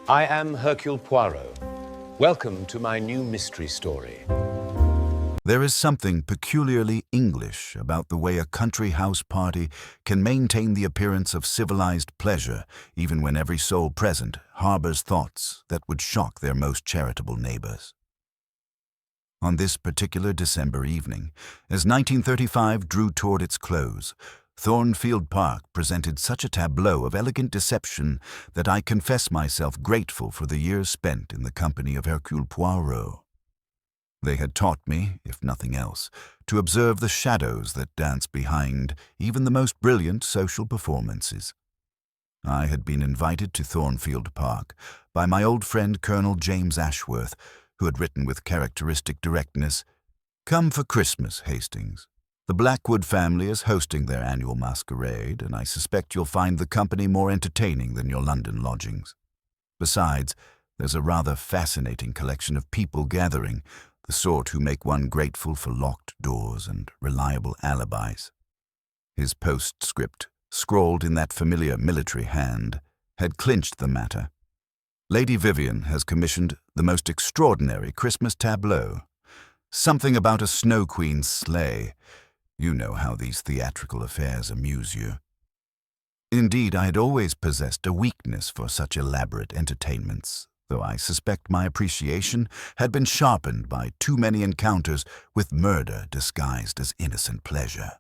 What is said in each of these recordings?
I am Hercule Poirot. Welcome to my new mystery story. There is something peculiarly English about the way a country house party can maintain the appearance of civilized pleasure even when every soul present harbors thoughts that would shock their most charitable neighbors. On this particular December evening, as 1935 drew toward its close, Thornfield Park presented such a tableau of elegant deception that I confess myself grateful for the years spent in the company of Hercule Poirot. They had taught me, if nothing else, to observe the shadows that dance behind even the most brilliant social performances. I had been invited to Thornfield Park by my old friend Colonel James Ashworth, who had written with characteristic directness, "Come for Christmas, Hastings. The Blackwood family is hosting their annual masquerade, and I suspect you'll find the company more entertaining than your London lodgings. Besides, there's a rather fascinating collection of people gathering, the sort who make one grateful for locked doors and reliable alibis." His postscript, scrawled in that familiar military hand, had clinched the matter. Lady Vivian has commissioned the most extraordinary Christmas tableau. Something about a snow queen's sleigh. You know how these theatrical affairs amuse you. Indeed, I had always possessed a weakness for such elaborate entertainments, though I suspect my appreciation had been sharpened by too many encounters with murder disguised as innocent pleasure.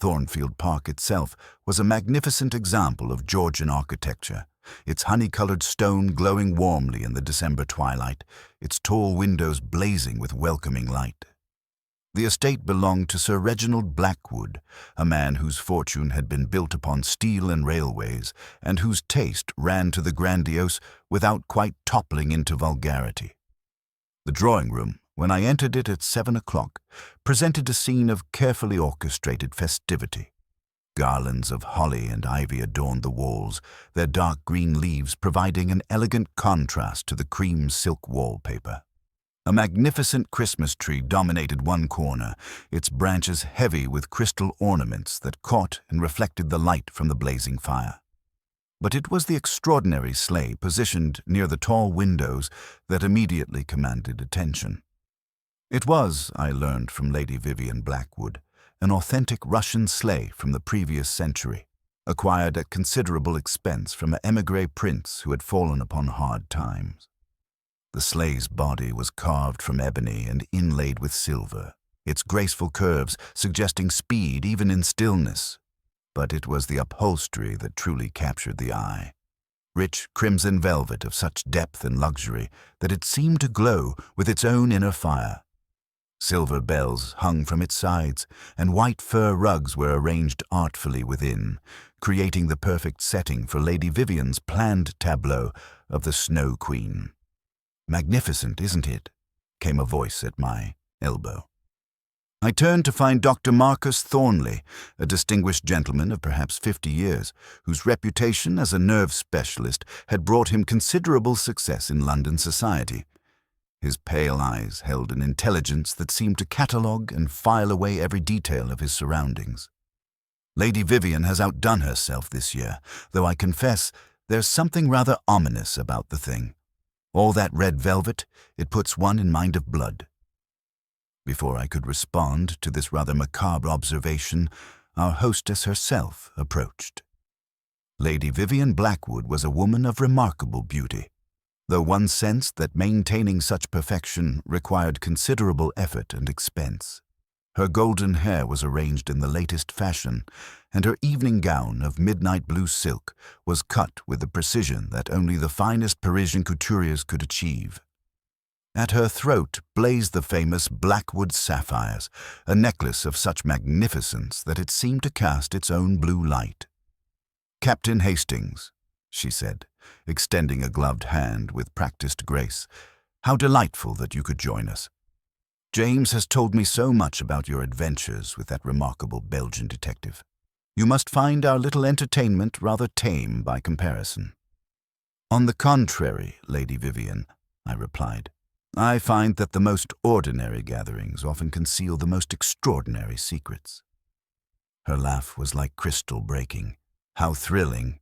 Thornfield Park itself was a magnificent example of Georgian architecture, its honey-colored stone glowing warmly in the December twilight, its tall windows blazing with welcoming light. The estate belonged to Sir Reginald Blackwood, a man whose fortune had been built upon steel and railways, and whose taste ran to the grandiose without quite toppling into vulgarity. The drawing-room, when I entered it at 7 o'clock, presented a scene of carefully orchestrated festivity. Garlands of holly and ivy adorned the walls, their dark green leaves providing an elegant contrast to the cream silk wallpaper. A magnificent Christmas tree dominated one corner, its branches heavy with crystal ornaments that caught and reflected the light from the blazing fire. But it was the extraordinary sleigh positioned near the tall windows that immediately commanded attention. It was, I learned from Lady Vivian Blackwood, an authentic Russian sleigh from the previous century, acquired at considerable expense from an émigré prince who had fallen upon hard times. The sleigh's body was carved from ebony and inlaid with silver, its graceful curves suggesting speed even in stillness. But it was the upholstery that truly captured the eye. Rich crimson velvet of such depth and luxury that it seemed to glow with its own inner fire. Silver bells hung from its sides, and white fur rugs were arranged artfully within, creating the perfect setting for Lady Vivian's planned tableau of the Snow Queen. "Magnificent, isn't it?" came a voice at my elbow. I turned to find Dr. Marcus Thornley, a distinguished gentleman of perhaps 50 years, whose reputation as a nerve specialist had brought him considerable success in London society. His pale eyes held an intelligence that seemed to catalogue and file away every detail of his surroundings. "Lady Vivian has outdone herself this year, though I confess there's something rather ominous about the thing. All that red velvet, it puts one in mind of blood." Before I could respond to this rather macabre observation, our hostess herself approached. Lady Vivian Blackwood was a woman of remarkable beauty, though one sensed that maintaining such perfection required considerable effort and expense. Her golden hair was arranged in the latest fashion, and her evening gown of midnight blue silk was cut with a precision that only the finest Parisian couturiers could achieve. At her throat blazed the famous Blackwood sapphires, a necklace of such magnificence that it seemed to cast its own blue light. "Captain Hastings," she said, extending a gloved hand with practiced grace, "how delightful that you could join us. James has told me so much about your adventures with that remarkable Belgian detective. You must find our little entertainment rather tame by comparison." "On the contrary, Lady Vivian," I replied, "I find that the most ordinary gatherings often conceal the most extraordinary secrets." Her laugh was like crystal breaking. How thrilling!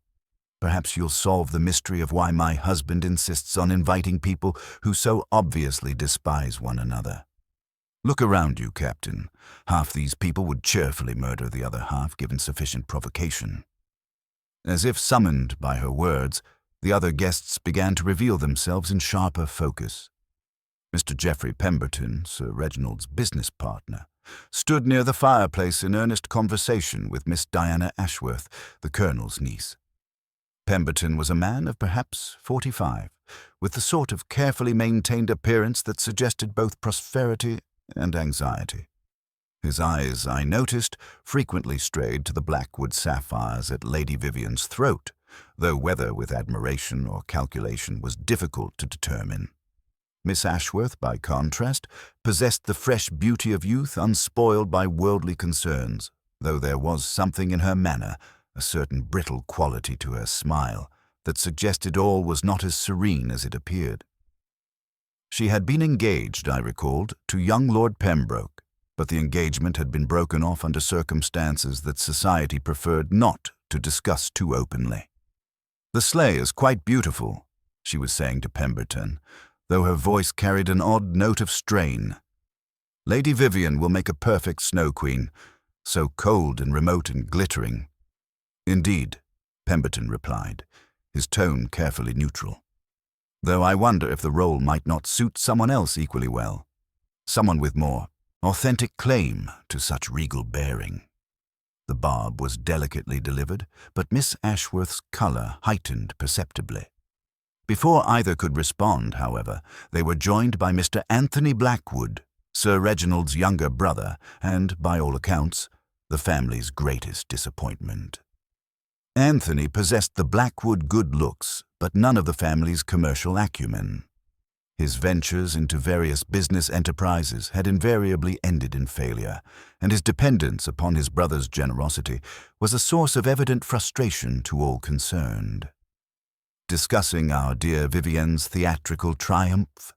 Perhaps you'll solve the mystery of why my husband insists on inviting people who so obviously despise one another. Look around you, Captain. Half these people would cheerfully murder the other half given sufficient provocation. As if summoned by her words, the other guests began to reveal themselves in sharper focus. Mr. Geoffrey Pemberton, Sir Reginald's business partner, stood near the fireplace in earnest conversation with Miss Diana Ashworth, the Colonel's niece. Pemberton was a man of perhaps 45, with the sort of carefully maintained appearance that suggested both prosperity and anxiety. His eyes, I noticed, frequently strayed to the blackwood sapphires at Lady Vivian's throat, though whether with admiration or calculation was difficult to determine. Miss Ashworth, by contrast, possessed the fresh beauty of youth unspoiled by worldly concerns, though there was something in her manner, a certain brittle quality to her smile, that suggested all was not as serene as it appeared. She had been engaged, I recalled, to young Lord Pembroke, but the engagement had been broken off under circumstances that society preferred not to discuss too openly. "The sleigh is quite beautiful," she was saying to Pemberton, though her voice carried an odd note of strain. "Lady Vivian will make a perfect snow queen, so cold and remote and glittering." "Indeed," Pemberton replied, his tone carefully neutral. "Though I wonder if the role might not suit someone else equally well, someone with more authentic claim to such regal bearing." The barb was delicately delivered, but Miss Ashworth's colour heightened perceptibly. Before either could respond, however, they were joined by Mr. Anthony Blackwood, Sir Reginald's younger brother, and, by all accounts, the family's greatest disappointment. Anthony possessed the Blackwood good looks, but none of the family's commercial acumen. His ventures into various business enterprises had invariably ended in failure, and his dependence upon his brother's generosity was a source of evident frustration to all concerned. "Discussing our dear Vivian's theatrical triumph?"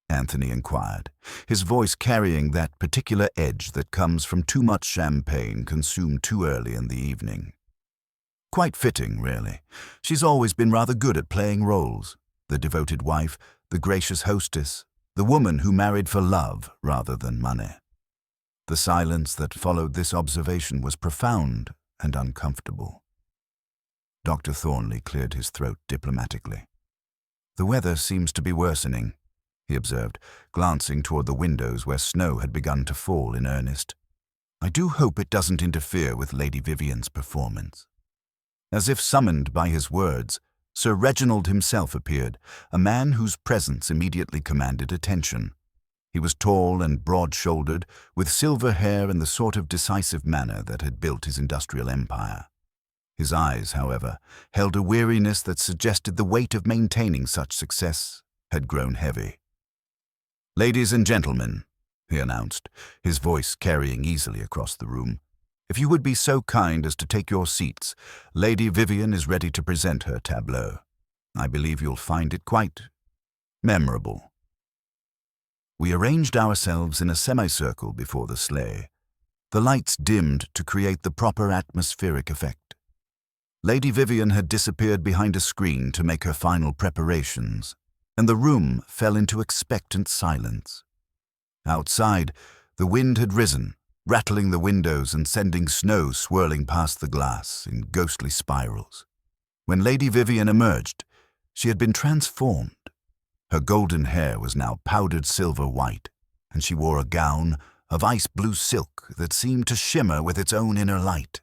Anthony inquired, his voice carrying that particular edge that comes from too much champagne consumed too early in the evening. "Quite fitting, really. She's always been rather good at playing roles. The devoted wife, the gracious hostess, the woman who married for love rather than money." The silence that followed this observation was profound and uncomfortable. Dr. Thornley cleared his throat diplomatically. "The weather seems to be worsening," he observed, glancing toward the windows where snow had begun to fall in earnest. "I do hope it doesn't interfere with Lady Vivian's performance." As if summoned by his words, Sir Reginald himself appeared, a man whose presence immediately commanded attention. He was tall and broad-shouldered, with silver hair and the sort of decisive manner that had built his industrial empire. His eyes, however, held a weariness that suggested the weight of maintaining such success had grown heavy. "Ladies and gentlemen," he announced, his voice carrying easily across the room, "if you would be so kind as to take your seats, Lady Vivian is ready to present her tableau. I believe you'll find it quite memorable." We arranged ourselves in a semicircle before the sleigh, the lights dimmed to create the proper atmospheric effect. Lady Vivian had disappeared behind a screen to make her final preparations, and the room fell into expectant silence. Outside, the wind had risen, rattling the windows and sending snow swirling past the glass in ghostly spirals. When Lady Vivian emerged, she had been transformed. Her golden hair was now powdered silver white, and she wore a gown of ice-blue silk that seemed to shimmer with its own inner light.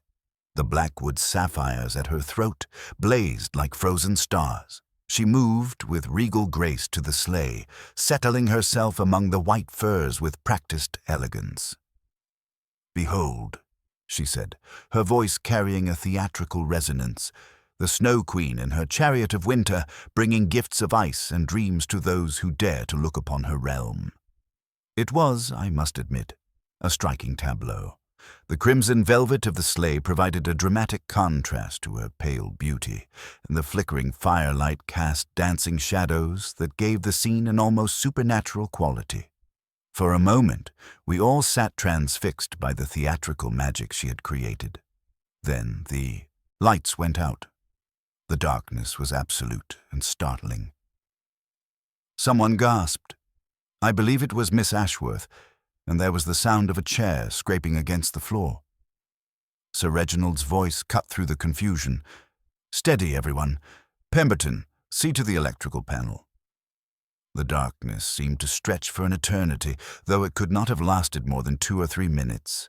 The blackwood sapphires at her throat blazed like frozen stars. She moved with regal grace to the sleigh, settling herself among the white furs with practiced elegance. "Behold," she said, her voice carrying a theatrical resonance, "the Snow Queen in her chariot of winter, bringing gifts of ice and dreams to those who dare to look upon her realm." It was, I must admit, a striking tableau. The crimson velvet of the sleigh provided a dramatic contrast to her pale beauty, and the flickering firelight cast dancing shadows that gave the scene an almost supernatural quality. For a moment, we all sat transfixed by the theatrical magic she had created. Then the lights went out. The darkness was absolute and startling. Someone gasped. I believe it was Miss Ashworth, and there was the sound of a chair scraping against the floor. Sir Reginald's voice cut through the confusion. "Steady, everyone. Pemberton, see to the electrical panel." The darkness seemed to stretch for an eternity, though it could not have lasted more than 2 or 3 minutes.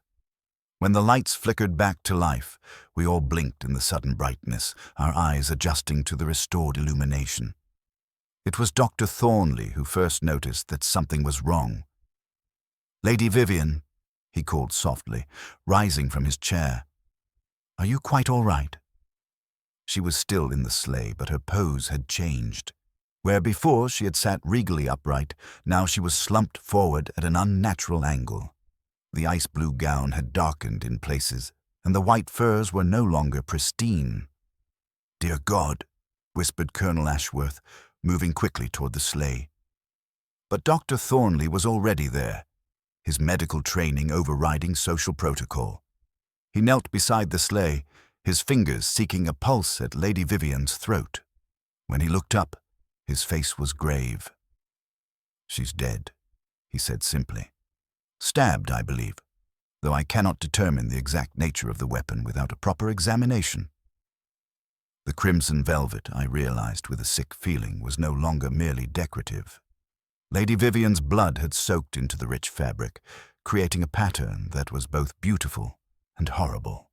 When the lights flickered back to life, we all blinked in the sudden brightness, our eyes adjusting to the restored illumination. It was Dr. Thornley who first noticed that something was wrong. "Lady Vivian," he called softly, rising from his chair. "Are you quite all right?" She was still in the sleigh, but her pose had changed. Where before she had sat regally upright, now she was slumped forward at an unnatural angle. The ice-blue gown had darkened in places, and the white furs were no longer pristine. "Dear God," whispered Colonel Ashworth, moving quickly toward the sleigh. But Dr. Thornley was already there, his medical training overriding social protocol. He knelt beside the sleigh, his fingers seeking a pulse at Lady Vivian's throat. When he looked up, his face was grave. "She's dead," he said simply. "Stabbed, I believe, though I cannot determine the exact nature of the weapon without a proper examination." The crimson velvet, I realized with a sick feeling, was no longer merely decorative. Lady Vivian's blood had soaked into the rich fabric, creating a pattern that was both beautiful and horrible.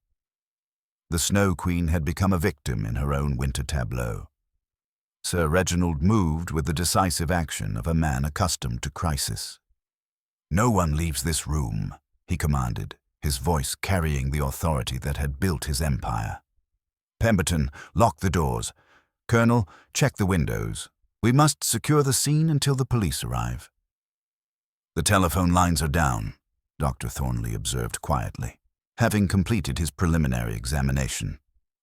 The Snow Queen had become a victim in her own winter tableau. Sir Reginald moved with the decisive action of a man accustomed to crisis. "No one leaves this room," he commanded, his voice carrying the authority that had built his empire. "Pemberton, lock the doors. Colonel, check the windows. We must secure the scene until the police arrive." "The telephone lines are down," Dr. Thornley observed quietly, having completed his preliminary examination.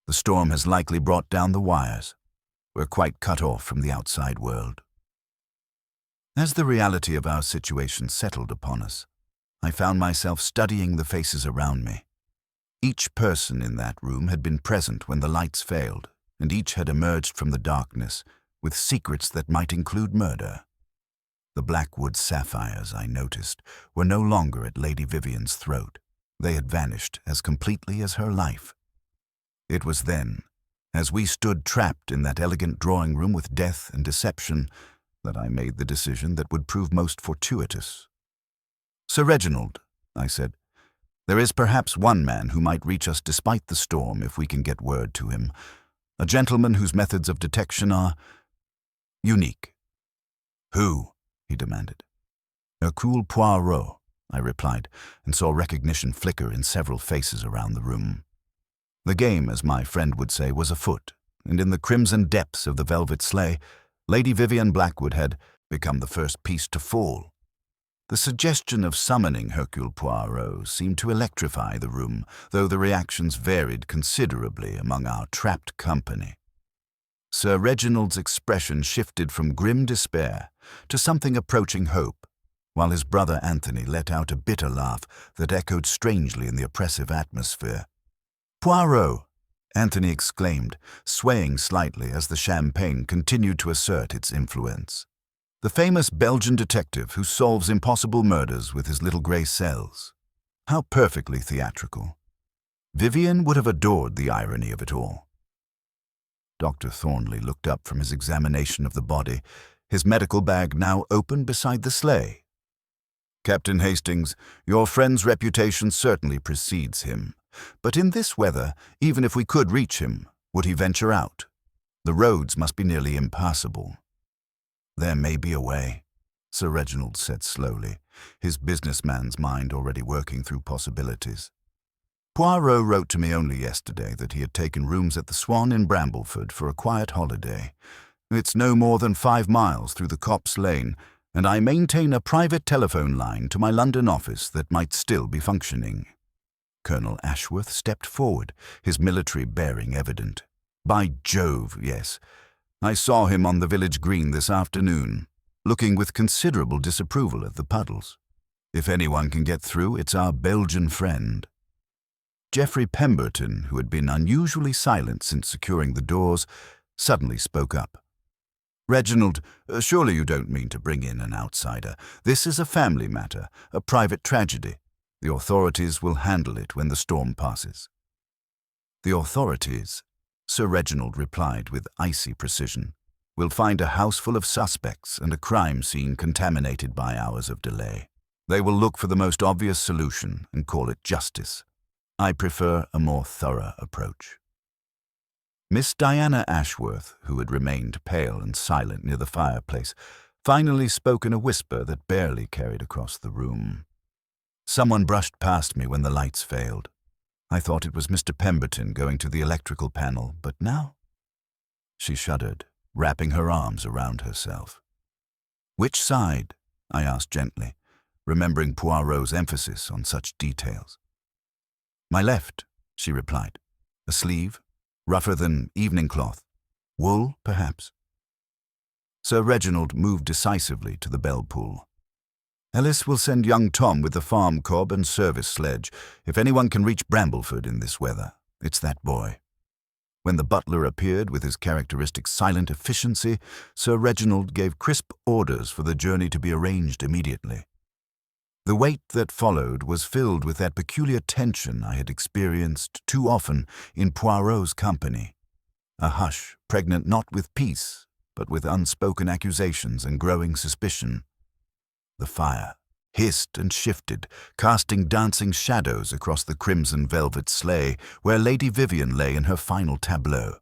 "The storm has likely brought down the wires. We're quite cut off from the outside world." As the reality of our situation settled upon us, I found myself studying the faces around me. Each person in that room had been present when the lights failed, and each had emerged from the darkness with secrets that might include murder. The Blackwood sapphires, I noticed, were no longer at Lady Vivian's throat. They had vanished as completely as her life. It was then, as we stood trapped in that elegant drawing room with death and deception, that I made the decision that would prove most fortuitous. "Sir Reginald," I said, "there is perhaps one man who might reach us despite the storm if we can get word to him. A gentleman whose methods of detection are unique." "Who?" he demanded. "Hercule Poirot," I replied, and saw recognition flicker in several faces around the room. The game, as my friend would say, was afoot, and in the crimson depths of the velvet sleigh, Lady Vivian Blackwood had become the first piece to fall. The suggestion of summoning Hercule Poirot seemed to electrify the room, though the reactions varied considerably among our trapped company. Sir Reginald's expression shifted from grim despair to something approaching hope, while his brother Anthony let out a bitter laugh that echoed strangely in the oppressive atmosphere. "Poirot!" Anthony exclaimed, swaying slightly as the champagne continued to assert its influence. "The famous Belgian detective who solves impossible murders with his little grey cells. How perfectly theatrical. Vivian would have adored the irony of it all." Dr. Thornley looked up from his examination of the body, his medical bag now open beside the sleigh. "Captain Hastings, your friend's reputation certainly precedes him. But in this weather, even if we could reach him, would he venture out? The roads must be nearly impassable." "There may be a way," Sir Reginald said slowly, his businessman's mind already working through possibilities. "Poirot wrote to me only yesterday that he had taken rooms at the Swan in Brambleford for a quiet holiday. It's no more than 5 miles through the Copse Lane, and I maintain a private telephone line to my London office that might still be functioning." Colonel Ashworth stepped forward, his military bearing evident. "By Jove, yes. I saw him on the village green this afternoon, looking with considerable disapproval at the puddles. If anyone can get through, it's our Belgian friend." Geoffrey Pemberton, who had been unusually silent since securing the doors, suddenly spoke up. "Reginald, surely you don't mean to bring in an outsider. This is a family matter, a private tragedy. The authorities will handle it when the storm passes." "The authorities," Sir Reginald replied with icy precision, "will find a house full of suspects and a crime scene contaminated by hours of delay. They will look for the most obvious solution and call it justice. I prefer a more thorough approach." Miss Diana Ashworth, who had remained pale and silent near the fireplace, finally spoke in a whisper that barely carried across the room. "Someone brushed past me when the lights failed. I thought it was Mr. Pemberton going to the electrical panel, but now—" She shuddered, wrapping her arms around herself. "Which side?" I asked gently, remembering Poirot's emphasis on such details. "My left," she replied. "A sleeve, rougher than evening cloth. Wool, perhaps." Sir Reginald moved decisively to the bell pull. "Ellis will send young Tom with the farm cob and service sledge. If anyone can reach Brambleford in this weather, it's that boy." When the butler appeared with his characteristic silent efficiency, Sir Reginald gave crisp orders for the journey to be arranged immediately. The wait that followed was filled with that peculiar tension I had experienced too often in Poirot's company. A hush pregnant not with peace, but with unspoken accusations and growing suspicion. The fire hissed and shifted, casting dancing shadows across the crimson velvet sleigh where Lady Vivian lay in her final tableau.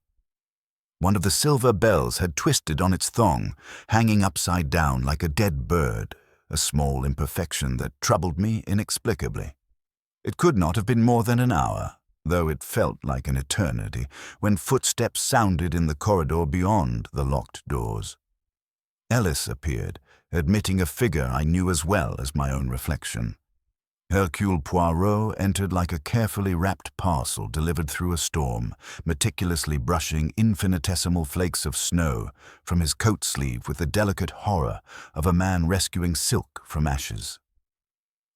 One of the silver bells had twisted on its thong, hanging upside down like a dead bird, a small imperfection that troubled me inexplicably. It could not have been more than an hour, though it felt like an eternity, when footsteps sounded in the corridor beyond the locked doors. Ellis appeared, admitting a figure I knew as well as my own reflection. Hercule Poirot entered like a carefully wrapped parcel delivered through a storm, meticulously brushing infinitesimal flakes of snow from his coat sleeve with the delicate horror of a man rescuing silk from ashes.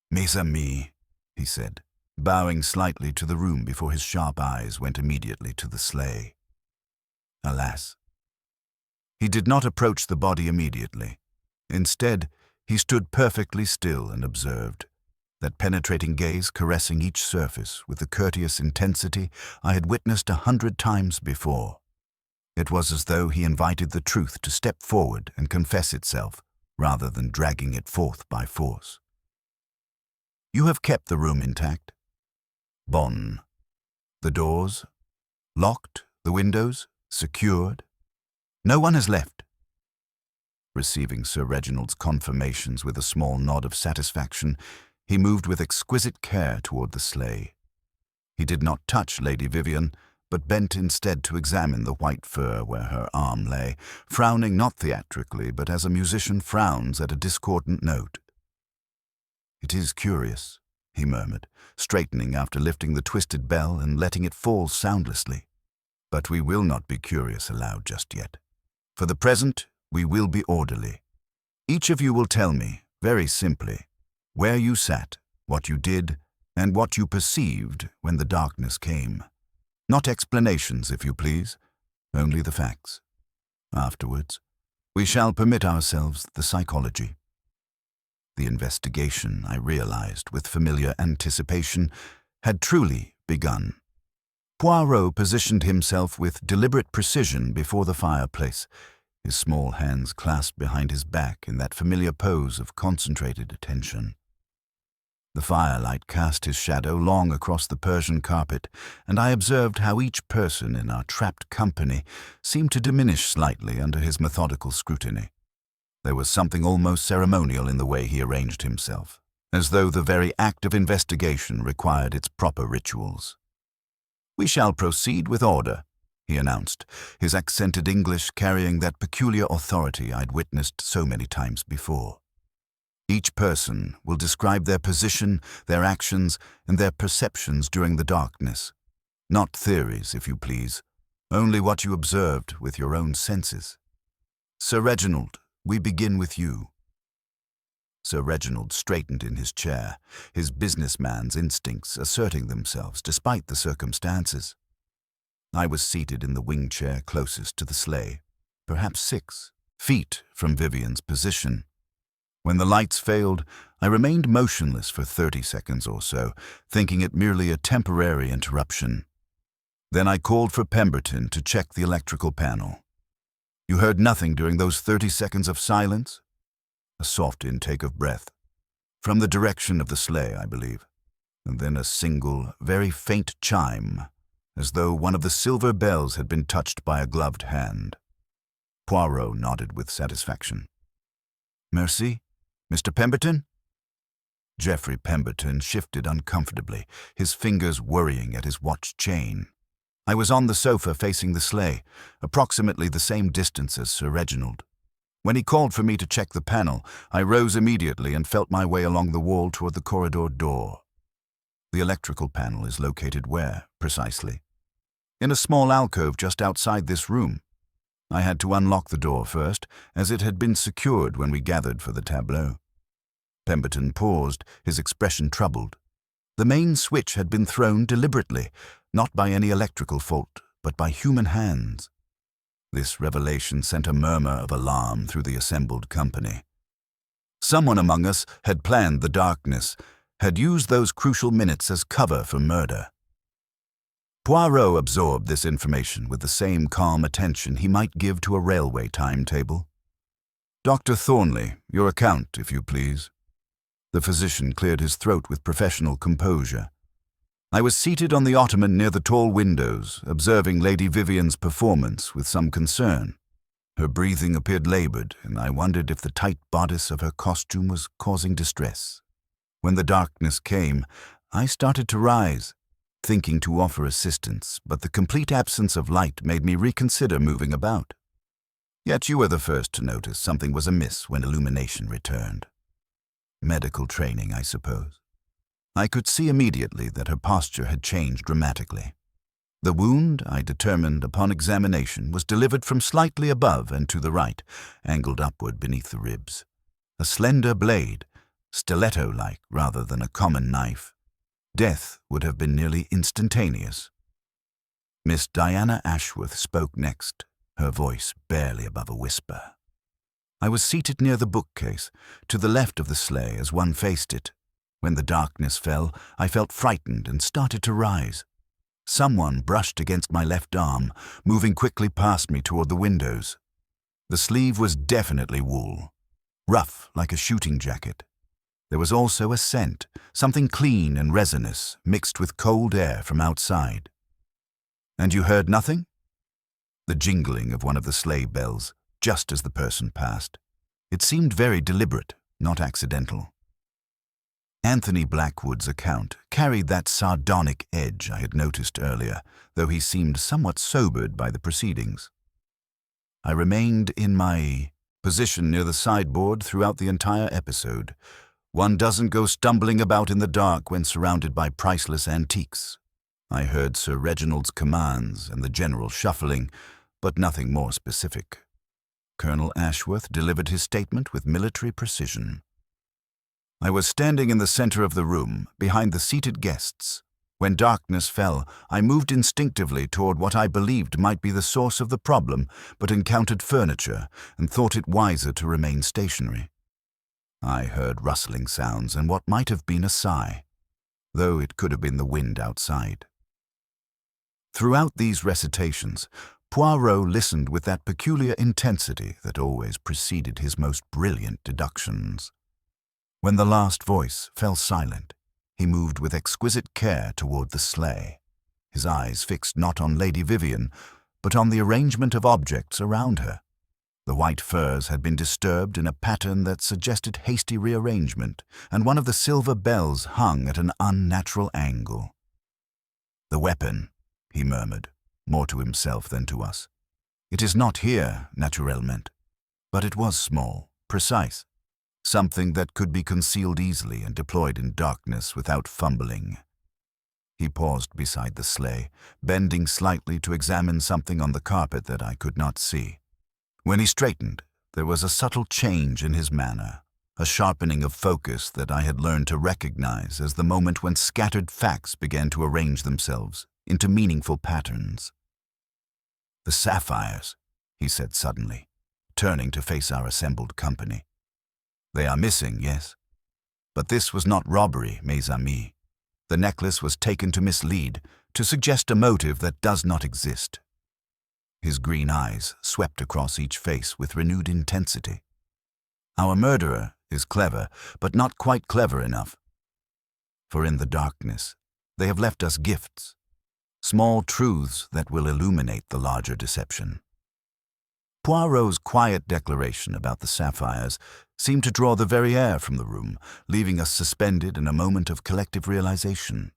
"Mes amis," he said, bowing slightly to the room before his sharp eyes went immediately to the sleigh. Alas! He did not approach the body immediately. Instead, he stood perfectly still and observed, that penetrating gaze caressing each surface with the courteous intensity I had witnessed 100 times before. It was as though he invited the truth to step forward and confess itself, rather than dragging it forth by force. "You have kept the room intact?" "Bonne." "The doors? Locked? The windows? Secured? No one has left?" Receiving Sir Reginald's confirmations with a small nod of satisfaction, he moved with exquisite care toward the sleigh. He did not touch Lady Vivian, but bent instead to examine the white fur where her arm lay, frowning not theatrically, but as a musician frowns at a discordant note. "It is curious," he murmured, straightening after lifting the twisted bell and letting it fall soundlessly. "But we will not be curious aloud just yet. For the present, we will be orderly. Each of you will tell me, very simply, where you sat, what you did, and what you perceived when the darkness came. Not explanations, if you please, only the facts. Afterwards, we shall permit ourselves the psychology." The investigation, I realized with familiar anticipation, had truly begun. Poirot positioned himself with deliberate precision before the fireplace, his small hands clasped behind his back in that familiar pose of concentrated attention. The firelight cast his shadow long across the Persian carpet, and I observed how each person in our trapped company seemed to diminish slightly under his methodical scrutiny. There was something almost ceremonial in the way he arranged himself, as though the very act of investigation required its proper rituals. "We shall proceed with order," he announced, his accented English carrying that peculiar authority I'd witnessed so many times before. "Each person will describe their position, their actions, and their perceptions during the darkness. Not theories, if you please, only what you observed with your own senses. Sir Reginald, we begin with you." Sir Reginald straightened in his chair, his businessman's instincts asserting themselves despite the circumstances. I was seated in the wing chair closest to the sleigh, perhaps 6 feet from Vivian's position. When the lights failed, I remained motionless for 30 seconds or so, thinking it merely a temporary interruption. Then I called for Pemberton to check the electrical panel. "You heard nothing during those 30 seconds of silence?" A soft intake of breath. "From the direction of the sleigh, I believe." And then a single, very faint chime, as though one of the silver bells had been touched by a gloved hand. Poirot nodded with satisfaction. "Merci, Mr. Pemberton?" Geoffrey Pemberton shifted uncomfortably, his fingers worrying at his watch chain. I was on the sofa facing the sleigh, approximately the same distance as Sir Reginald. When he called for me to check the panel, I rose immediately and felt my way along the wall toward the corridor door. The electrical panel is located where, precisely? In a small alcove just outside this room. I had to unlock the door first, as it had been secured when we gathered for the tableau. Pemberton paused, his expression troubled. The main switch had been thrown deliberately, not by any electrical fault, but by human hands. This revelation sent a murmur of alarm through the assembled company. Someone among us had planned the darkness, had used those crucial minutes as cover for murder. Poirot absorbed this information with the same calm attention he might give to a railway timetable. "Dr. Thornley, your account, if you please." The physician cleared his throat with professional composure. I was seated on the ottoman near the tall windows, observing Lady Vivian's performance with some concern. Her breathing appeared labored, and I wondered if the tight bodice of her costume was causing distress. When the darkness came, I started to rise, thinking to offer assistance, but the complete absence of light made me reconsider moving about. Yet you were the first to notice something was amiss when illumination returned. Medical training, I suppose. I could see immediately that her posture had changed dramatically. The wound, I determined upon examination, was delivered from slightly above and to the right, angled upward beneath the ribs. A slender blade, stiletto-like rather than a common knife. Death would have been nearly instantaneous. Miss Diana Ashworth spoke next, her voice barely above a whisper. I was seated near the bookcase, to the left of the sleigh as one faced it. When the darkness fell, I felt frightened and started to rise. Someone brushed against my left arm, moving quickly past me toward the windows. The sleeve was definitely wool, rough like a shooting jacket. There was also a scent, something clean and resinous, mixed with cold air from outside. "And you heard nothing?" The jingling of one of the sleigh bells, just as the person passed. It seemed very deliberate, not accidental. Anthony Blackwood's account carried that sardonic edge I had noticed earlier, though he seemed somewhat sobered by the proceedings. I remained in my position near the sideboard throughout the entire episode. One doesn't go stumbling about in the dark when surrounded by priceless antiques. I heard Sir Reginald's commands and the general shuffling, but nothing more specific. Colonel Ashworth delivered his statement with military precision. I was standing in the center of the room, behind the seated guests. When darkness fell, I moved instinctively toward what I believed might be the source of the problem, but encountered furniture and thought it wiser to remain stationary. I heard rustling sounds and what might have been a sigh, though it could have been the wind outside. Throughout these recitations, Poirot listened with that peculiar intensity that always preceded his most brilliant deductions. When the last voice fell silent, he moved with exquisite care toward the sleigh, his eyes fixed not on Lady Vivian, but on the arrangement of objects around her. The white furs had been disturbed in a pattern that suggested hasty rearrangement, and one of the silver bells hung at an unnatural angle. "The weapon," he murmured, more to himself than to us. "It is not here, naturellement, but it was small, precise. Something that could be concealed easily and deployed in darkness without fumbling." He paused beside the sleigh, bending slightly to examine something on the carpet that I could not see. When he straightened, there was a subtle change in his manner, a sharpening of focus that I had learned to recognize as the moment when scattered facts began to arrange themselves into meaningful patterns. "The sapphires," he said suddenly, turning to face our assembled company. "They are missing, yes? But this was not robbery, mes amis. The necklace was taken to mislead, to suggest a motive that does not exist." His green eyes swept across each face with renewed intensity. "Our murderer is clever, but not quite clever enough. For in the darkness, they have left us gifts, small truths that will illuminate the larger deception." Poirot's quiet declaration about the sapphires seemed to draw the very air from the room, leaving us suspended in a moment of collective realization.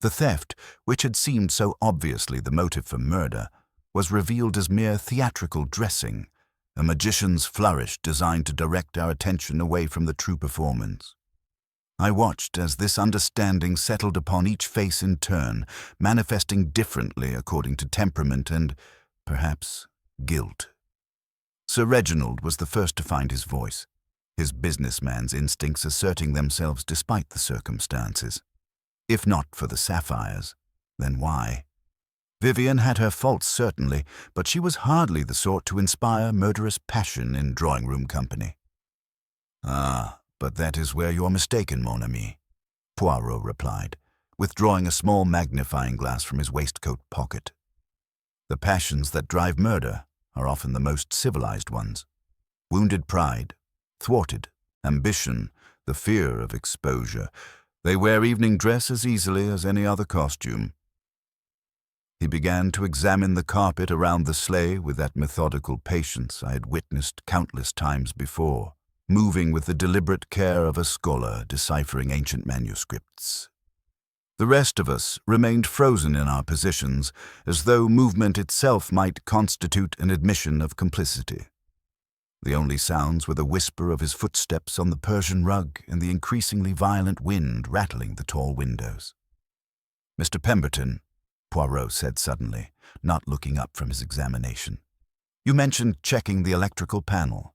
The theft, which had seemed so obviously the motive for murder, was revealed as mere theatrical dressing, a magician's flourish designed to direct our attention away from the true performance. I watched as this understanding settled upon each face in turn, manifesting differently according to temperament and, perhaps, guilt. Sir Reginald was the first to find his voice, his businessman's instincts asserting themselves despite the circumstances. If not for the sapphires, then why? Vivian had her faults certainly, but she was hardly the sort to inspire murderous passion in drawing-room company. "Ah, but that is where you're mistaken, mon ami," Poirot replied, withdrawing a small magnifying glass from his waistcoat pocket. "The passions that drive murder are often the most civilized ones. Wounded pride, thwarted ambition, the fear of exposure. They wear evening dress as easily as any other costume." He began to examine the carpet around the sleigh with that methodical patience I had witnessed countless times before, moving with the deliberate care of a scholar deciphering ancient manuscripts. The rest of us remained frozen in our positions, as though movement itself might constitute an admission of complicity. The only sounds were the whisper of his footsteps on the Persian rug and the increasingly violent wind rattling the tall windows. "Mr. Pemberton," Poirot said suddenly, not looking up from his examination, "you mentioned checking the electrical panel.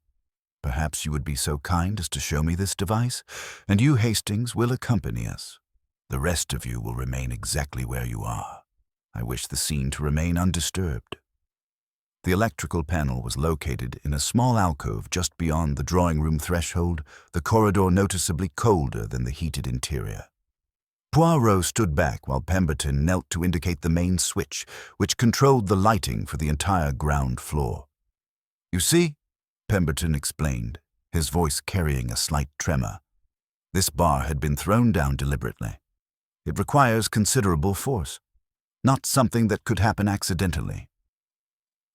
Perhaps you would be so kind as to show me this device, and you, Hastings, will accompany us. The rest of you will remain exactly where you are. I wish the scene to remain undisturbed." The electrical panel was located in a small alcove just beyond the drawing-room threshold, the corridor noticeably colder than the heated interior. Poirot stood back while Pemberton knelt to indicate the main switch, which controlled the lighting for the entire ground floor. "You see," Pemberton explained, his voice carrying a slight tremor, "this bar had been thrown down deliberately. It requires considerable force, not something that could happen accidentally."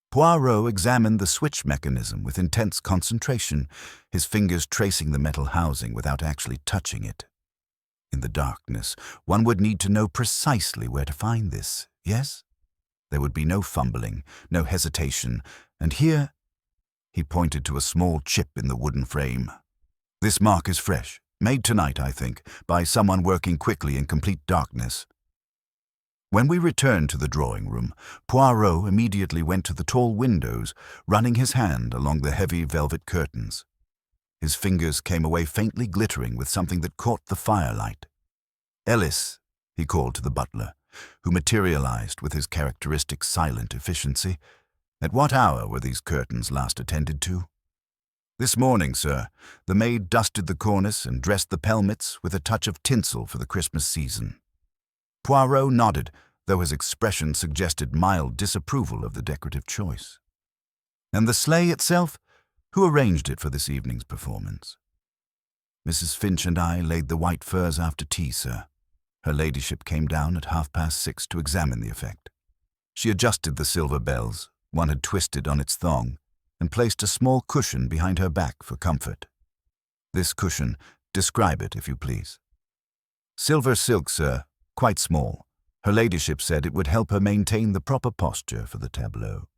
Poirot examined the switch mechanism with intense concentration, his fingers tracing the metal housing without actually touching it. In the darkness, one would need to know precisely where to find this, yes? There would be no fumbling, no hesitation, and here, he pointed to a small chip in the wooden frame. "This mark is fresh, made tonight, I think, by someone working quickly in complete darkness." When we returned to the drawing-room, Poirot immediately went to the tall windows, running his hand along the heavy velvet curtains. His fingers came away faintly glittering with something that caught the firelight. "Ellis," he called to the butler, who materialized with his characteristic silent efficiency. "At what hour were these curtains last attended to?" "This morning, sir. The maid dusted the cornice and dressed the pelmets with a touch of tinsel for the Christmas season." Poirot nodded, though his expression suggested mild disapproval of the decorative choice. "And the sleigh itself? Who arranged it for this evening's performance?" "Mrs. Finch and I laid the white furs after tea, sir. Her ladyship came down at 6:30 to examine the effect. She adjusted the silver bells, one had twisted on its thong, and placed a small cushion behind her back for comfort." "This cushion, describe it, if you please." "Silver silk, sir, quite small. Her ladyship said it would help her maintain the proper posture for the tableau."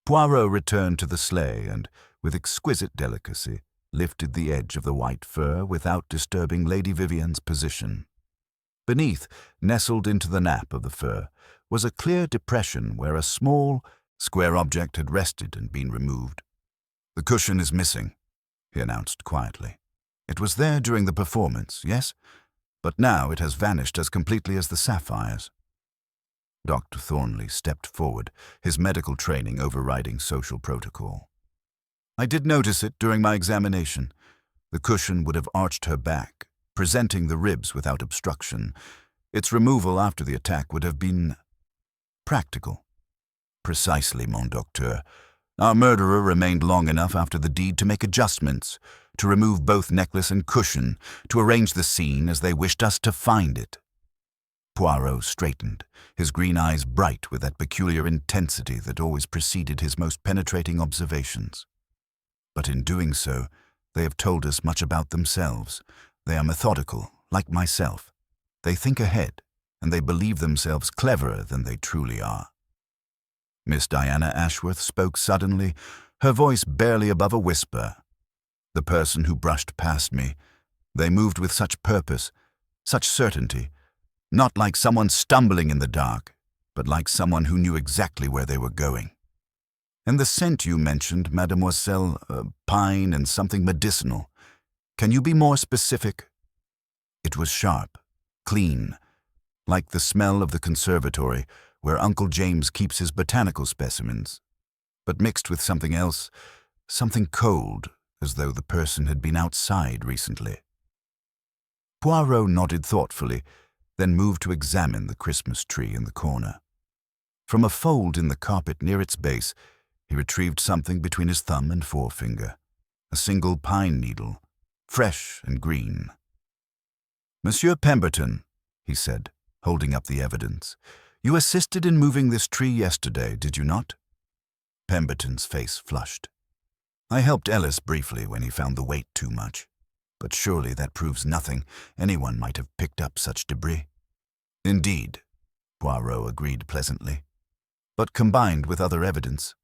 Poirot returned to the sleigh and, with exquisite delicacy, lifted the edge of the white fur without disturbing Lady Vivian's position. Beneath, nestled into the nap of the fur, was a clear depression where a small, square object had rested and been removed. "The cushion is missing," he announced quietly. It was there during the performance, yes? But now it has vanished as completely as the sapphires. Dr. Thornley stepped forward, his medical training overriding social protocol. I did notice it during my examination. The cushion would have arched her back, presenting the ribs without obstruction. Its removal after the attack would have been practical. Precisely, mon docteur. Our murderer remained long enough after the deed to make adjustments, to remove both necklace and cushion, to arrange the scene as they wished us to find it. Poirot straightened, his green eyes bright with that peculiar intensity that always preceded his most penetrating observations. But in doing so, they have told us much about themselves. They are methodical, like myself. They think ahead, and they believe themselves cleverer than they truly are. Miss Diana Ashworth spoke suddenly, her voice barely above a whisper. The person who brushed past me, they moved with such purpose, such certainty, not like someone stumbling in the dark, but like someone who knew exactly where they were going. And the scent you mentioned, Mademoiselle, pine and something medicinal. Can you be more specific? It was sharp, clean, like the smell of the conservatory where Uncle James keeps his botanical specimens, but mixed with something else, something cold, as though the person had been outside recently. Poirot nodded thoughtfully, then moved to examine the Christmas tree in the corner. From a fold in the carpet near its base, he retrieved something between his thumb and forefinger, a single pine needle, fresh and green. "Monsieur Pemberton," he said, holding up the evidence, "you assisted in moving this tree yesterday, did you not?" Pemberton's face flushed. "I helped Ellis briefly when he found the weight too much. But surely that proves nothing. Anyone might have picked up such debris." "Indeed," Poirot agreed pleasantly. "But combined with other evidence."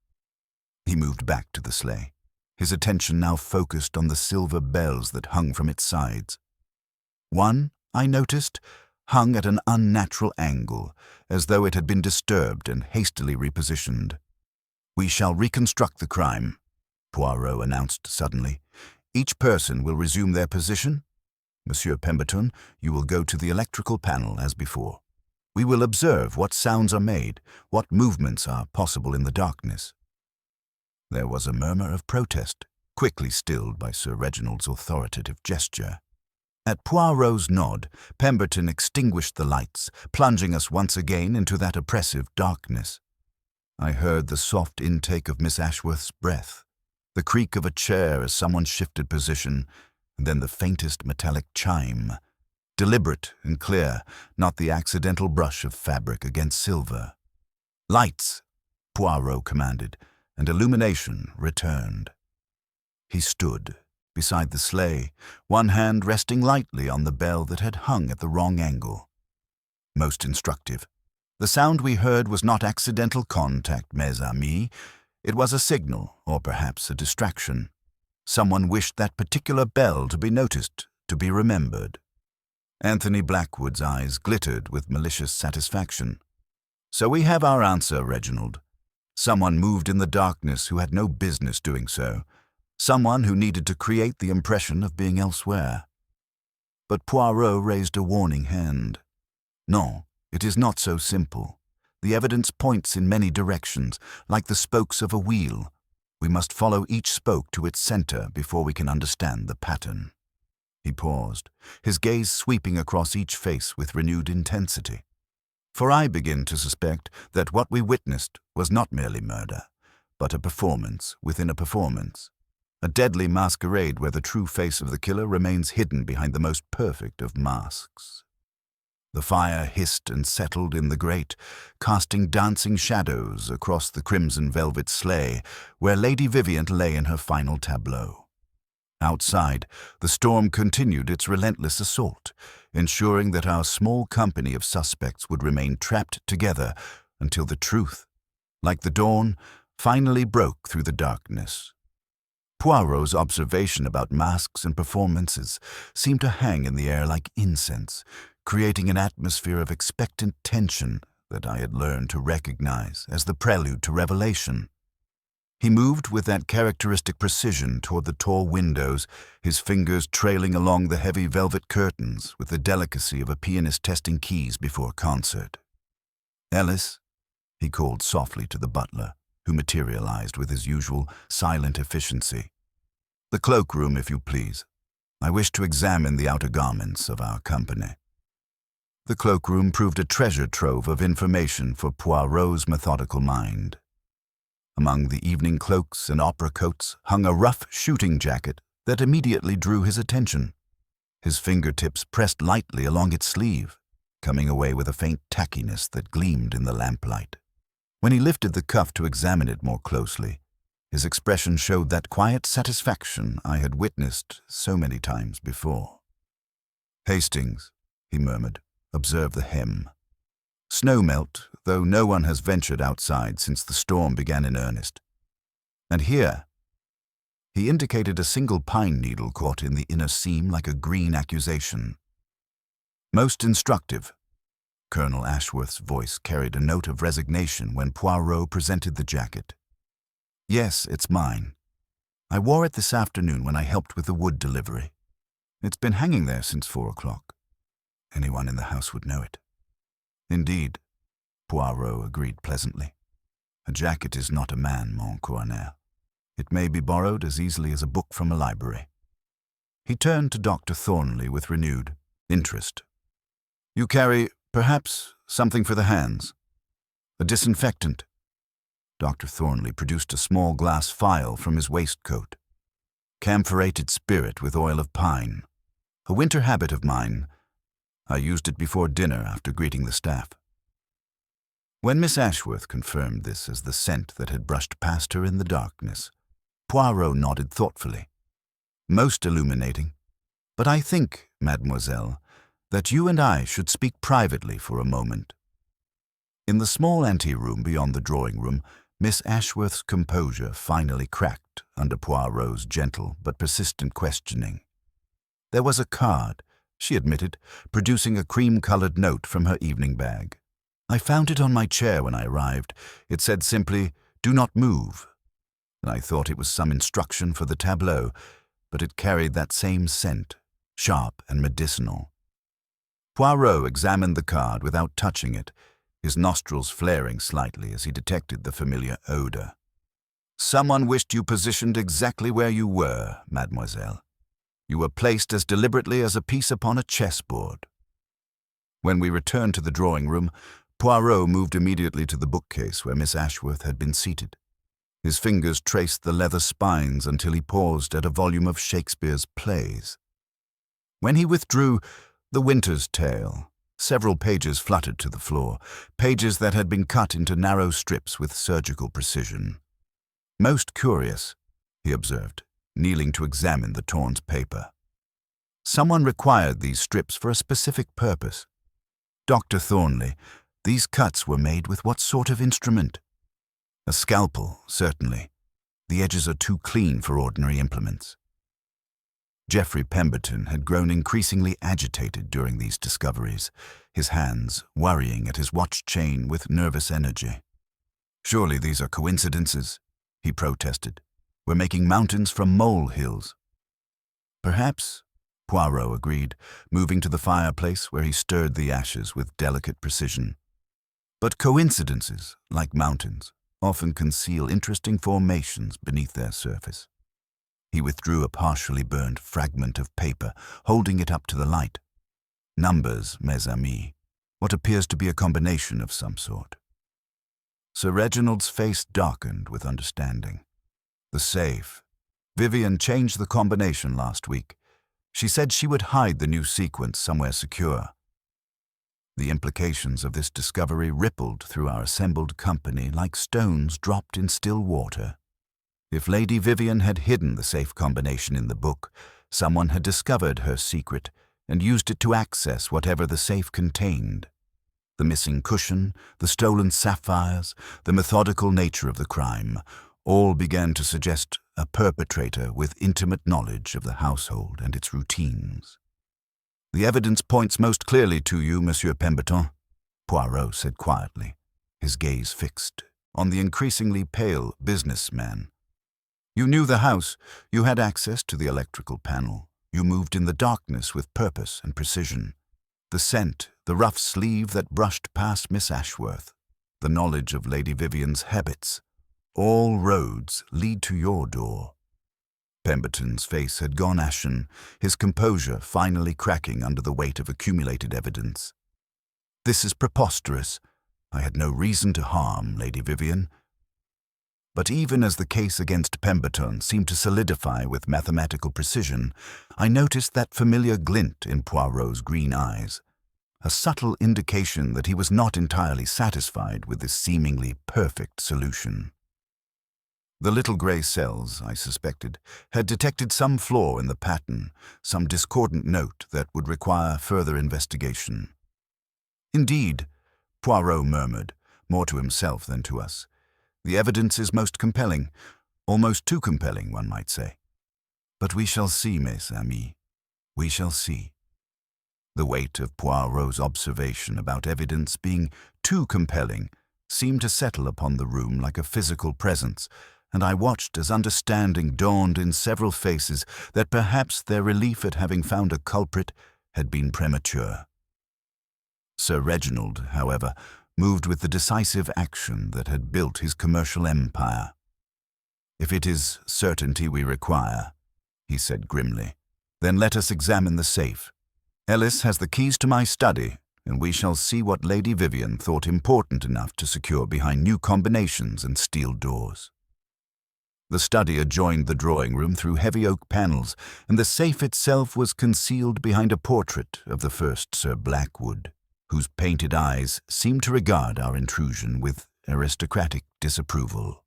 He moved back to the sleigh, his attention now focused on the silver bells that hung from its sides. One, I noticed, hung at an unnatural angle, as though it had been disturbed and hastily repositioned. "We shall reconstruct the crime," Poirot announced suddenly. "Each person will resume their position. Monsieur Pemberton, you will go to the electrical panel as before. We will observe what sounds are made, what movements are possible in the darkness." There was a murmur of protest, quickly stilled by Sir Reginald's authoritative gesture. At Poirot's nod, Pemberton extinguished the lights, plunging us once again into that oppressive darkness. I heard the soft intake of Miss Ashworth's breath, the creak of a chair as someone shifted position, and then the faintest metallic chime, deliberate and clear, not the accidental brush of fabric against silver. "Lights," Poirot commanded, and illumination returned. He stood beside the sleigh, one hand resting lightly on the bell that had hung at the wrong angle. Most instructive. The sound we heard was not accidental contact, mes amis. It was a signal, or perhaps a distraction. Someone wished that particular bell to be noticed, to be remembered. Anthony Blackwood's eyes glittered with malicious satisfaction. "So we have our answer, Reginald. Someone moved in the darkness who had no business doing so. Someone who needed to create the impression of being elsewhere." But Poirot raised a warning hand. "No, it is not so simple. The evidence points in many directions, like the spokes of a wheel. We must follow each spoke to its center before we can understand the pattern." He paused, his gaze sweeping across each face with renewed intensity. "For I begin to suspect that what we witnessed was not merely murder, but a performance within a performance. A deadly masquerade where the true face of the killer remains hidden behind the most perfect of masks." The fire hissed and settled in the grate, casting dancing shadows across the crimson velvet sleigh where Lady Vivian lay in her final tableau. Outside, the storm continued its relentless assault, ensuring that our small company of suspects would remain trapped together until the truth, like the dawn, finally broke through the darkness. Poirot's observation about masks and performances seemed to hang in the air like incense, creating an atmosphere of expectant tension that I had learned to recognize as the prelude to revelation. He moved with that characteristic precision toward the tall windows, his fingers trailing along the heavy velvet curtains with the delicacy of a pianist testing keys before a concert. "Ellis," he called softly to the butler, who materialized with his usual silent efficiency. "The cloakroom, if you please. I wish to examine the outer garments of our company." The cloakroom proved a treasure trove of information for Poirot's methodical mind. Among the evening cloaks and opera coats hung a rough shooting jacket that immediately drew his attention. His fingertips pressed lightly along its sleeve, coming away with a faint tackiness that gleamed in the lamplight. When he lifted the cuff to examine it more closely, his expression showed that quiet satisfaction I had witnessed so many times before. "Hastings," he murmured, "observe the hem. Snow melt, though no one has ventured outside since the storm began in earnest. And here," he indicated a single pine needle caught in the inner seam like a green accusation. "Most instructive." Colonel Ashworth's voice carried a note of resignation when Poirot presented the jacket. "Yes, it's mine. I wore it this afternoon when I helped with the wood delivery. It's been hanging there since 4 o'clock. Anyone in the house would know it." "Indeed," Poirot agreed pleasantly. "A jacket is not a man, mon colonel. It may be borrowed as easily as a book from a library." He turned to Dr. Thornley with renewed interest. "You carry, perhaps, something for the hands? A disinfectant?" Dr. Thornley produced a small glass phial from his waistcoat. "Camphorated spirit with oil of pine. A winter habit of mine. I used it before dinner after greeting the staff." When Miss Ashworth confirmed this as the scent that had brushed past her in the darkness, Poirot nodded thoughtfully. "Most illuminating. But I think, mademoiselle, that you and I should speak privately for a moment." In the small ante-room beyond the drawing-room, Miss Ashworth's composure finally cracked under Poirot's gentle but persistent questioning. There was a card, she admitted, producing a cream-colored note from her evening bag. "I found it on my chair when I arrived. It said simply, 'Do not move.' And I thought it was some instruction for the tableau, but it carried that same scent, sharp and medicinal." Poirot examined the card without touching it, his nostrils flaring slightly as he detected the familiar odor. "Someone wished you positioned exactly where you were, mademoiselle. You were placed as deliberately as a piece upon a chessboard." When we returned to the drawing-room, Poirot moved immediately to the bookcase where Miss Ashworth had been seated. His fingers traced the leather spines until he paused at a volume of Shakespeare's plays. When he withdrew, "The Winter's Tale," several pages fluttered to the floor, pages that had been cut into narrow strips with surgical precision. "Most curious," he observed, kneeling to examine the torn paper. "Someone required these strips for a specific purpose. Dr. Thornley, these cuts were made with what sort of instrument?" "A scalpel, certainly. The edges are too clean for ordinary implements." Geoffrey Pemberton had grown increasingly agitated during these discoveries, his hands worrying at his watch chain with nervous energy. "Surely these are coincidences," he protested. "We're making mountains from molehills." "Perhaps," Poirot agreed, moving to the fireplace where he stirred the ashes with delicate precision. "But coincidences, like mountains, often conceal interesting formations beneath their surface." He withdrew a partially burned fragment of paper, holding it up to the light. "Numbers, mes amis. What appears to be a combination of some sort." Sir Reginald's face darkened with understanding. "The safe. Vivian changed the combination last week. She said she would hide the new sequence somewhere secure." The implications of this discovery rippled through our assembled company like stones dropped in still water. If Lady Vivian had hidden the safe combination in the book, someone had discovered her secret and used it to access whatever the safe contained. The missing cushion, the stolen sapphires, the methodical nature of the crime, all began to suggest a perpetrator with intimate knowledge of the household and its routines. "The evidence points most clearly to you, Monsieur Pemberton," Poirot said quietly, his gaze fixed on the increasingly pale businessman. You knew the house, you had access to the electrical panel, you moved in the darkness with purpose and precision. The scent, the rough sleeve that brushed past Miss Ashworth, the knowledge of Lady Vivian's habits, all roads lead to your door. Pemberton's face had gone ashen, his composure finally cracking under the weight of accumulated evidence. This is preposterous. I had no reason to harm Lady Vivian. But even as the case against Pemberton seemed to solidify with mathematical precision, I noticed that familiar glint in Poirot's green eyes, a subtle indication that he was not entirely satisfied with this seemingly perfect solution. The little grey cells, I suspected, had detected some flaw in the pattern, some discordant note that would require further investigation. Indeed, Poirot murmured, more to himself than to us. The evidence is most compelling, almost too compelling, one might say. But we shall see, mes amis. We shall see. The weight of Poirot's observation about evidence being too compelling seemed to settle upon the room like a physical presence, and I watched as understanding dawned in several faces that perhaps their relief at having found a culprit had been premature. Sir Reginald, however, moved with the decisive action that had built his commercial empire. "If it is certainty we require," he said grimly, "then let us examine the safe. Ellis has the keys to my study, and we shall see what Lady Vivian thought important enough to secure behind new combinations and steel doors." The study adjoined the drawing-room through heavy oak panels, and the safe itself was concealed behind a portrait of the first Sir Blackwood, whose painted eyes seemed to regard our intrusion with aristocratic disapproval.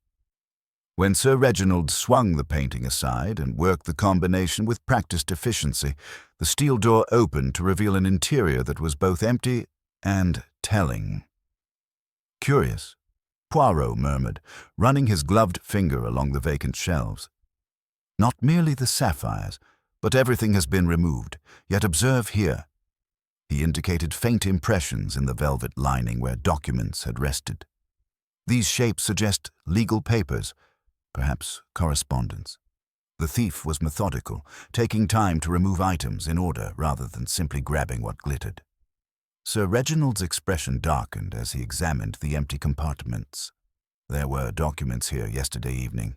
When Sir Reginald swung the painting aside and worked the combination with practiced efficiency, the steel door opened to reveal an interior that was both empty and telling. "Curious," Poirot murmured, running his gloved finger along the vacant shelves. "Not merely the sapphires, but everything has been removed. Yet observe here." He indicated faint impressions in the velvet lining where documents had rested. "These shapes suggest legal papers, perhaps correspondence." The thief was methodical, taking time to remove items in order rather than simply grabbing what glittered. Sir Reginald's expression darkened as he examined the empty compartments. There were documents here yesterday evening.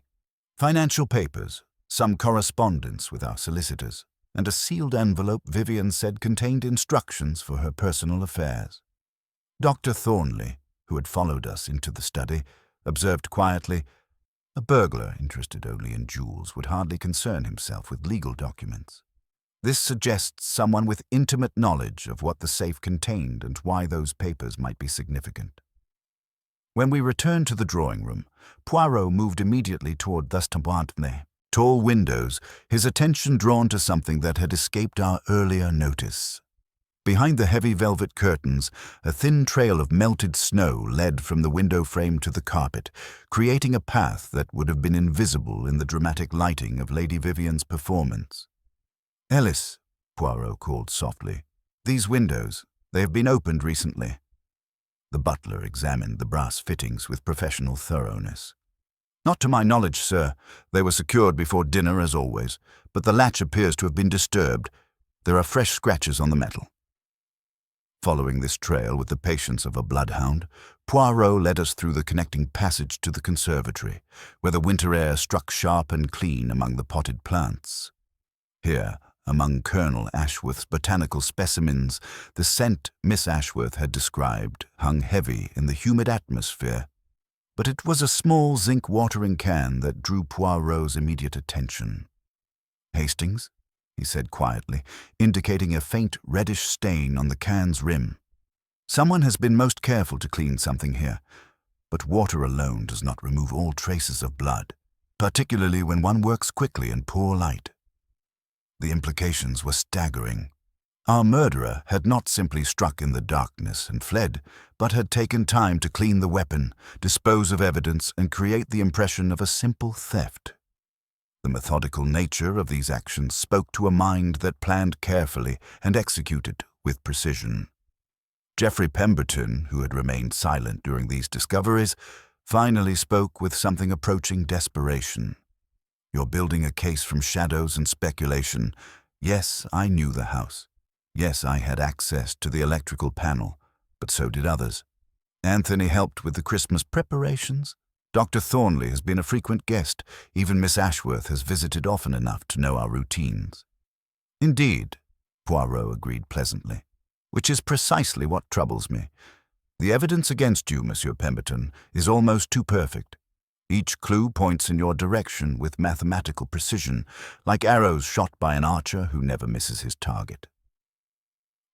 Financial papers, some correspondence with our solicitors, and a sealed envelope Vivian said contained instructions for her personal affairs. Dr. Thornley, who had followed us into the study, observed quietly, "A burglar interested only in jewels would hardly concern himself with legal documents. This suggests someone with intimate knowledge of what the safe contained and why those papers might be significant." When we returned to the drawing-room, Poirot moved immediately toward the tall windows, his attention drawn to something that had escaped our earlier notice. Behind the heavy velvet curtains, a thin trail of melted snow led from the window frame to the carpet, creating a path that would have been invisible in the dramatic lighting of Lady Vivian's performance. "Ellis," Poirot called softly, "these windows, they have been opened recently." The butler examined the brass fittings with professional thoroughness. "Not to my knowledge, sir. They were secured before dinner, as always, but the latch appears to have been disturbed. There are fresh scratches on the metal." Following this trail with the patience of a bloodhound, Poirot led us through the connecting passage to the conservatory, where the winter air struck sharp and clean among the potted plants. Here, among Colonel Ashworth's botanical specimens, the scent Miss Ashworth had described hung heavy in the humid atmosphere, but it was a small zinc watering can that drew Poirot's immediate attention. "Hastings?" he said quietly, indicating a faint reddish stain on the can's rim. "Someone has been most careful to clean something here, but water alone does not remove all traces of blood, particularly when one works quickly in poor light." The implications were staggering. Our murderer had not simply struck in the darkness and fled, but had taken time to clean the weapon, dispose of evidence, and create the impression of a simple theft. The methodical nature of these actions spoke to a mind that planned carefully and executed with precision. Geoffrey Pemberton, who had remained silent during these discoveries, finally spoke with something approaching desperation. "You're building a case from shadows and speculation. Yes, I knew the house. Yes, I had access to the electrical panel, but so did others. Anthony helped with the Christmas preparations. Dr. Thornley has been a frequent guest. Even Miss Ashworth has visited often enough to know our routines." "Indeed," Poirot agreed pleasantly, "which is precisely what troubles me. The evidence against you, Monsieur Pemberton, is almost too perfect. Each clue points in your direction with mathematical precision, like arrows shot by an archer who never misses his target."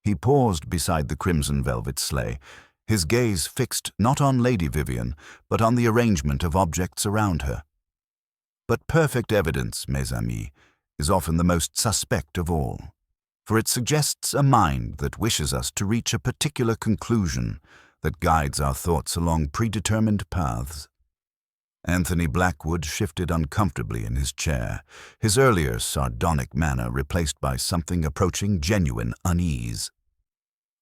He paused beside the crimson velvet sleigh, his gaze fixed not on Lady Vivian, but on the arrangement of objects around her. But perfect evidence, mes amis, is often the most suspect of all, for it suggests a mind that wishes us to reach a particular conclusion that guides our thoughts along predetermined paths. Anthony Blackwood shifted uncomfortably in his chair, his earlier sardonic manner replaced by something approaching genuine unease.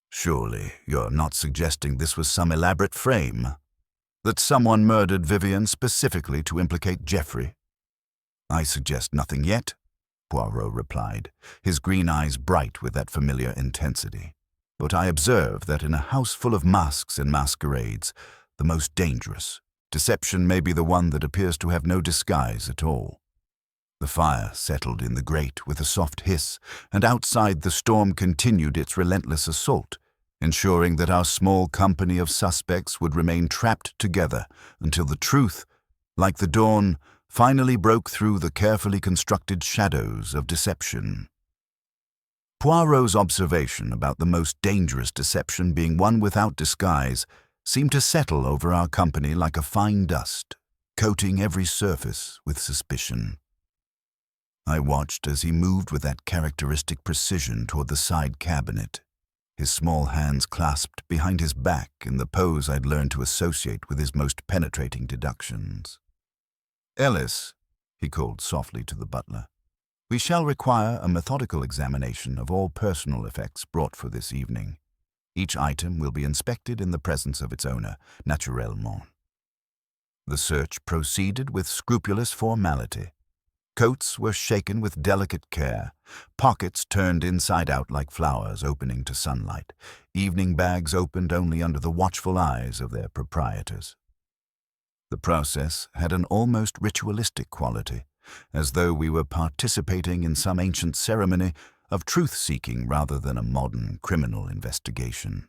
"Surely you're not suggesting this was some elaborate frame? That someone murdered Vivian specifically to implicate Geoffrey?" "I suggest nothing yet," Poirot replied, his green eyes bright with that familiar intensity. "But I observe that in a house full of masks and masquerades, the most dangerous, deception may be the one that appears to have no disguise at all." The fire settled in the grate with a soft hiss, and outside the storm continued its relentless assault, ensuring that our small company of suspects would remain trapped together until the truth, like the dawn, finally broke through the carefully constructed shadows of deception. Poirot's observation about the most dangerous deception being one without disguise seemed to settle over our company like a fine dust, coating every surface with suspicion. I watched as he moved with that characteristic precision toward the side cabinet, his small hands clasped behind his back in the pose I'd learned to associate with his most penetrating deductions. "Ellis," he called softly to the butler, "we shall require a methodical examination of all personal effects brought for this evening. Each item will be inspected in the presence of its owner, naturellement." The search proceeded with scrupulous formality. Coats were shaken with delicate care, pockets turned inside out like flowers opening to sunlight, evening bags opened only under the watchful eyes of their proprietors. The process had an almost ritualistic quality, as though we were participating in some ancient ceremony of truth-seeking rather than a modern criminal investigation.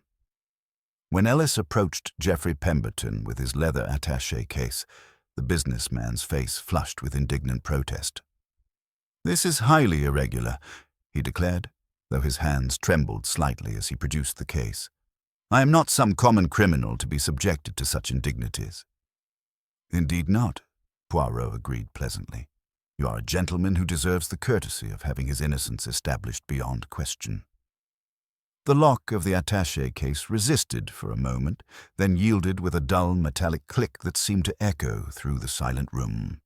When Ellis approached Geoffrey Pemberton with his leather attaché case, the businessman's face flushed with indignant protest. "This is highly irregular," he declared, though his hands trembled slightly as he produced the case. "I am not some common criminal to be subjected to such indignities." "Indeed not," Poirot agreed pleasantly. "You are a gentleman who deserves the courtesy of having his innocence established beyond question." The lock of the attaché case resisted for a moment, then yielded with a dull metallic click that seemed to echo through the silent room.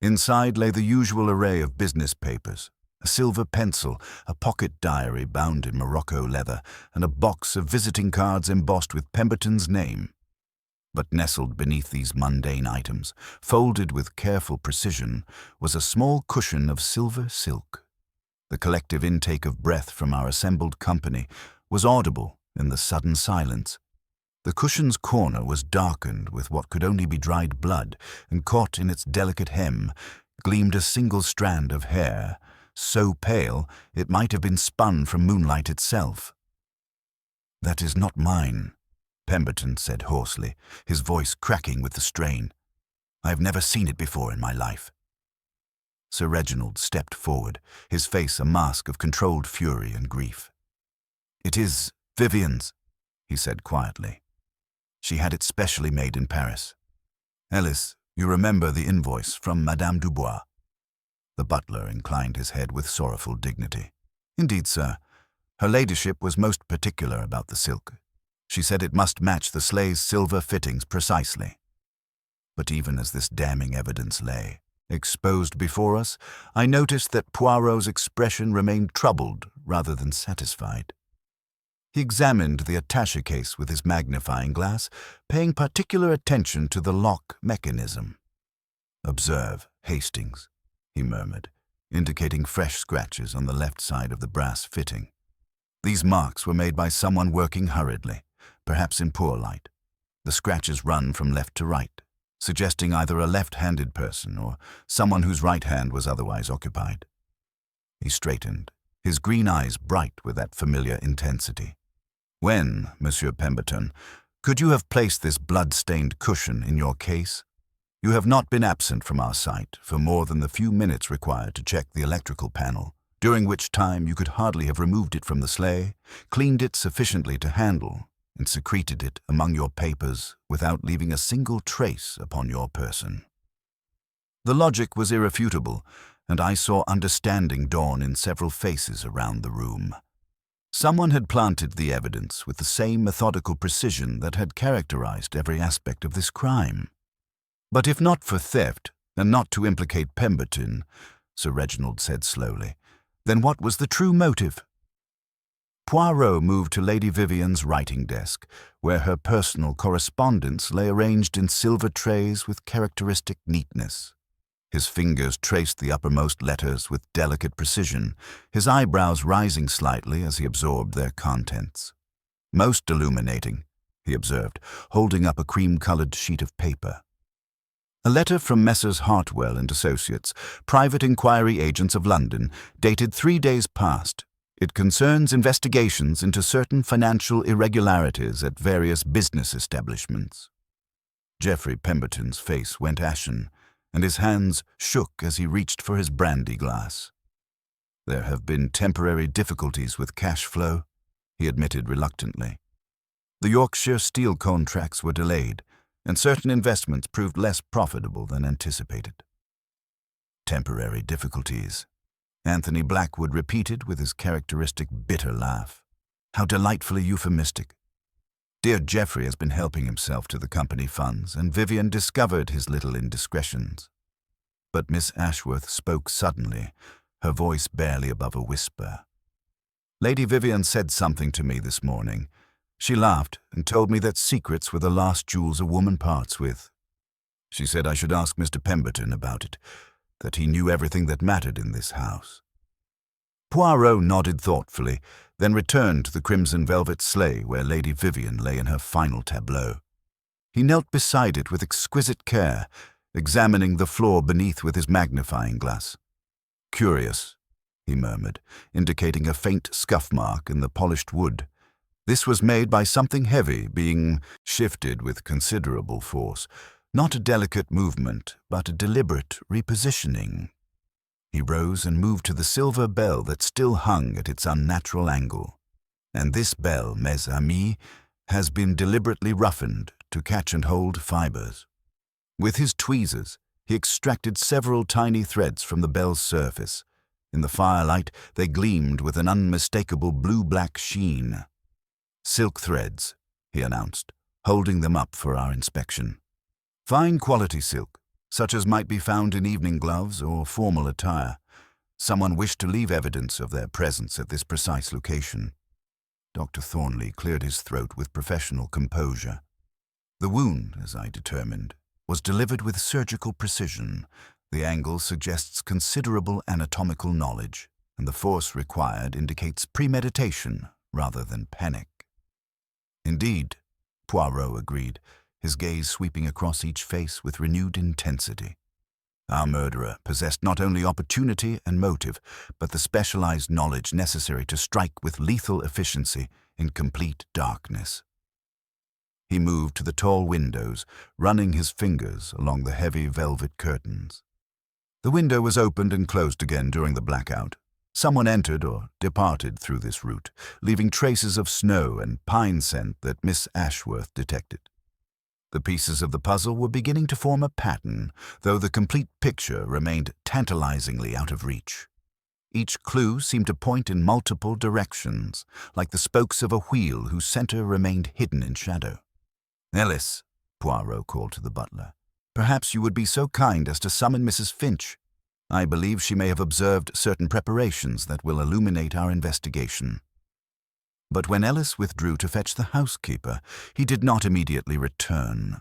Inside lay the usual array of business papers, a silver pencil, a pocket diary bound in Morocco leather, and a box of visiting cards embossed with Pemberton's name. But nestled beneath these mundane items, folded with careful precision, was a small cushion of silver silk. The collective intake of breath from our assembled company was audible in the sudden silence. The cushion's corner was darkened with what could only be dried blood, and caught in its delicate hem gleamed a single strand of hair, so pale it might have been spun from moonlight itself. "That is not mine," Pemberton said hoarsely, his voice cracking with the strain. "I have never seen it before in my life." Sir Reginald stepped forward, his face a mask of controlled fury and grief. "It is Vivian's," he said quietly. "She had it specially made in Paris. Ellis, you remember the invoice from Madame Dubois?" The butler inclined his head with sorrowful dignity. "Indeed, sir. Her ladyship was most particular about the silk. She said it must match the Sleigh's silver fittings precisely." But even as this damning evidence lay exposed before us, I noticed that Poirot's expression remained troubled rather than satisfied. He examined the attaché case with his magnifying glass, paying particular attention to the lock mechanism. "Observe, Hastings," he murmured, indicating fresh scratches on the left side of the brass fitting. These marks were made by someone working hurriedly, perhaps in poor light. The scratches run from left to right, suggesting either a left-handed person or someone whose right hand was otherwise occupied. He straightened, his green eyes bright with that familiar intensity. "When, Monsieur Pemberton, could you have placed this blood-stained cushion in your case? You have not been absent from our sight for more than the few minutes required to check the electrical panel, during which time you could hardly have removed it from the sleigh, cleaned it sufficiently to handle, and secreted it among your papers without leaving a single trace upon your person." The logic was irrefutable, and I saw understanding dawn in several faces around the room. Someone had planted the evidence with the same methodical precision that had characterized every aspect of this crime. "But if not for theft, and not to implicate Pemberton," Sir Reginald said slowly, "then what was the true motive?" Poirot moved to Lady Vivian's writing desk, where her personal correspondence lay arranged in silver trays with characteristic neatness. His fingers traced the uppermost letters with delicate precision, his eyebrows rising slightly as he absorbed their contents. "Most illuminating," he observed, holding up a cream-colored sheet of paper. "A letter from Messrs. Hartwell and Associates, private inquiry agents of London, dated 3 days past. It concerns investigations into certain financial irregularities at various business establishments." Geoffrey Pemberton's face went ashen, and his hands shook as he reached for his brandy glass. "There have been temporary difficulties with cash flow," he admitted reluctantly. "The Yorkshire steel contracts were delayed, and certain investments proved less profitable than anticipated." "Temporary difficulties," Anthony Blackwood repeated with his characteristic bitter laugh. "How delightfully euphemistic. Dear Geoffrey has been helping himself to the company funds, and Vivian discovered his little indiscretions." But Miss Ashworth spoke suddenly, her voice barely above a whisper. "Lady Vivian said something to me this morning. She laughed and told me that secrets were the last jewels a woman parts with. She said I should ask Mr. Pemberton about it, that he knew everything that mattered in this house." Poirot nodded thoughtfully, then returned to the crimson velvet sleigh where Lady Vivian lay in her final tableau. He knelt beside it with exquisite care, examining the floor beneath with his magnifying glass. "Curious," he murmured, indicating a faint scuff mark in the polished wood. "This was made by something heavy being shifted with considerable force. Not a delicate movement, but a deliberate repositioning." He rose and moved to the silver bell that still hung at its unnatural angle. "And this bell, mes amis, has been deliberately roughened to catch and hold fibers." With his tweezers, he extracted several tiny threads from the bell's surface. In the firelight, they gleamed with an unmistakable blue-black sheen. "Silk threads," he announced, holding them up for our inspection. "Fine quality silk, such as might be found in evening gloves or formal attire. Someone wished to leave evidence of their presence at this precise location." Dr. Thornley cleared his throat with professional composure. "The wound, as I determined, was delivered with surgical precision. The angle suggests considerable anatomical knowledge, and the force required indicates premeditation rather than panic." "Indeed," Poirot agreed, his gaze sweeping across each face with renewed intensity. "Our murderer possessed not only opportunity and motive, but the specialized knowledge necessary to strike with lethal efficiency in complete darkness." He moved to the tall windows, running his fingers along the heavy velvet curtains. The window was opened and closed again during the blackout. Someone entered or departed through this route, leaving traces of snow and pine scent that Miss Ashworth detected. The pieces of the puzzle were beginning to form a pattern, though the complete picture remained tantalizingly out of reach. Each clue seemed to point in multiple directions, like the spokes of a wheel whose center remained hidden in shadow. "Ellis," Poirot called to the butler, "perhaps you would be so kind as to summon Mrs. Finch. I believe she may have observed certain preparations that will illuminate our investigation." But when Ellis withdrew to fetch the housekeeper, he did not immediately return.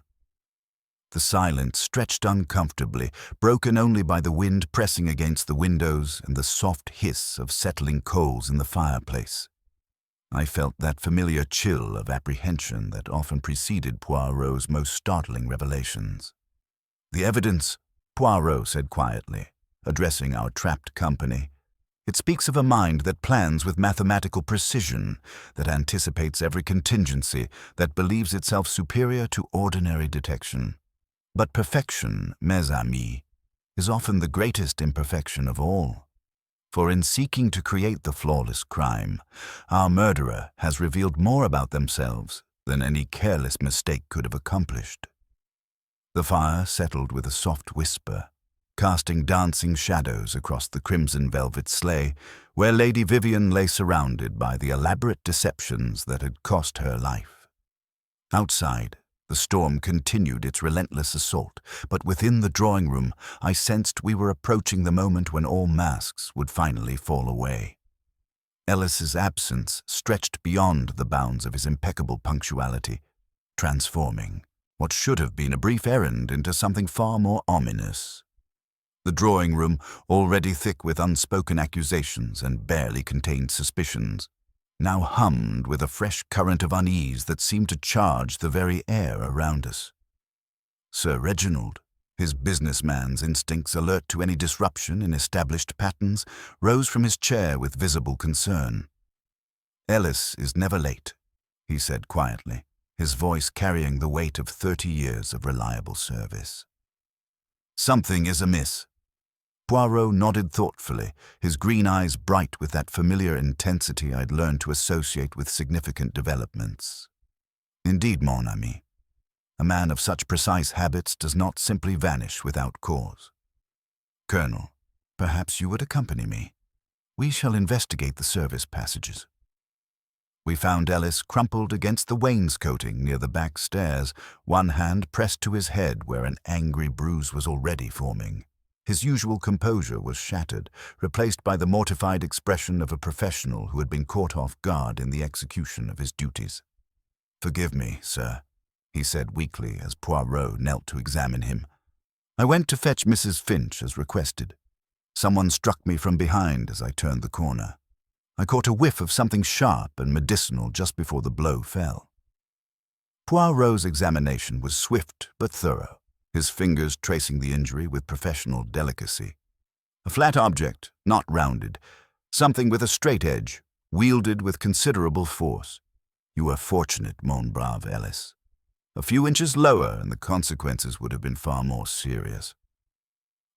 The silence stretched uncomfortably, broken only by the wind pressing against the windows and the soft hiss of settling coals in the fireplace. I felt that familiar chill of apprehension that often preceded Poirot's most startling revelations. "The evidence," Poirot said quietly, addressing our trapped company. "It speaks of a mind that plans with mathematical precision, that anticipates every contingency, that believes itself superior to ordinary detection. But perfection, mes amis, is often the greatest imperfection of all. For in seeking to create the flawless crime, our murderer has revealed more about themselves than any careless mistake could have accomplished." The fire settled with a soft whisper, casting dancing shadows across the crimson velvet sleigh, where Lady Vivian lay surrounded by the elaborate deceptions that had cost her life. Outside, the storm continued its relentless assault, but within the drawing-room I sensed we were approaching the moment when all masks would finally fall away. Ellis's absence stretched beyond the bounds of his impeccable punctuality, transforming what should have been a brief errand into something far more ominous. The drawing-room, already thick with unspoken accusations and barely contained suspicions, now hummed with a fresh current of unease that seemed to charge the very air around us. Sir Reginald, his businessman's instincts alert to any disruption in established patterns, rose from his chair with visible concern. "Ellis is never late," he said quietly, his voice carrying the weight of 30 years of reliable service. "Something is amiss." Poirot nodded thoughtfully, his green eyes bright with that familiar intensity I'd learned to associate with significant developments. "Indeed, mon ami, a man of such precise habits does not simply vanish without cause. Colonel, perhaps you would accompany me. We shall investigate the service passages." We found Ellis crumpled against the wainscoting near the back stairs, one hand pressed to his head where an angry bruise was already forming. His usual composure was shattered, replaced by the mortified expression of a professional who had been caught off guard in the execution of his duties. "Forgive me, sir," he said weakly as Poirot knelt to examine him. "I went to fetch Mrs. Finch as requested. Someone struck me from behind as I turned the corner. I caught a whiff of something sharp and medicinal just before the blow fell." Poirot's examination was swift but thorough, his fingers tracing the injury with professional delicacy. "A flat object, not rounded, something with a straight edge, wielded with considerable force. You are fortunate, mon brave Ellis. A few inches lower and the consequences would have been far more serious."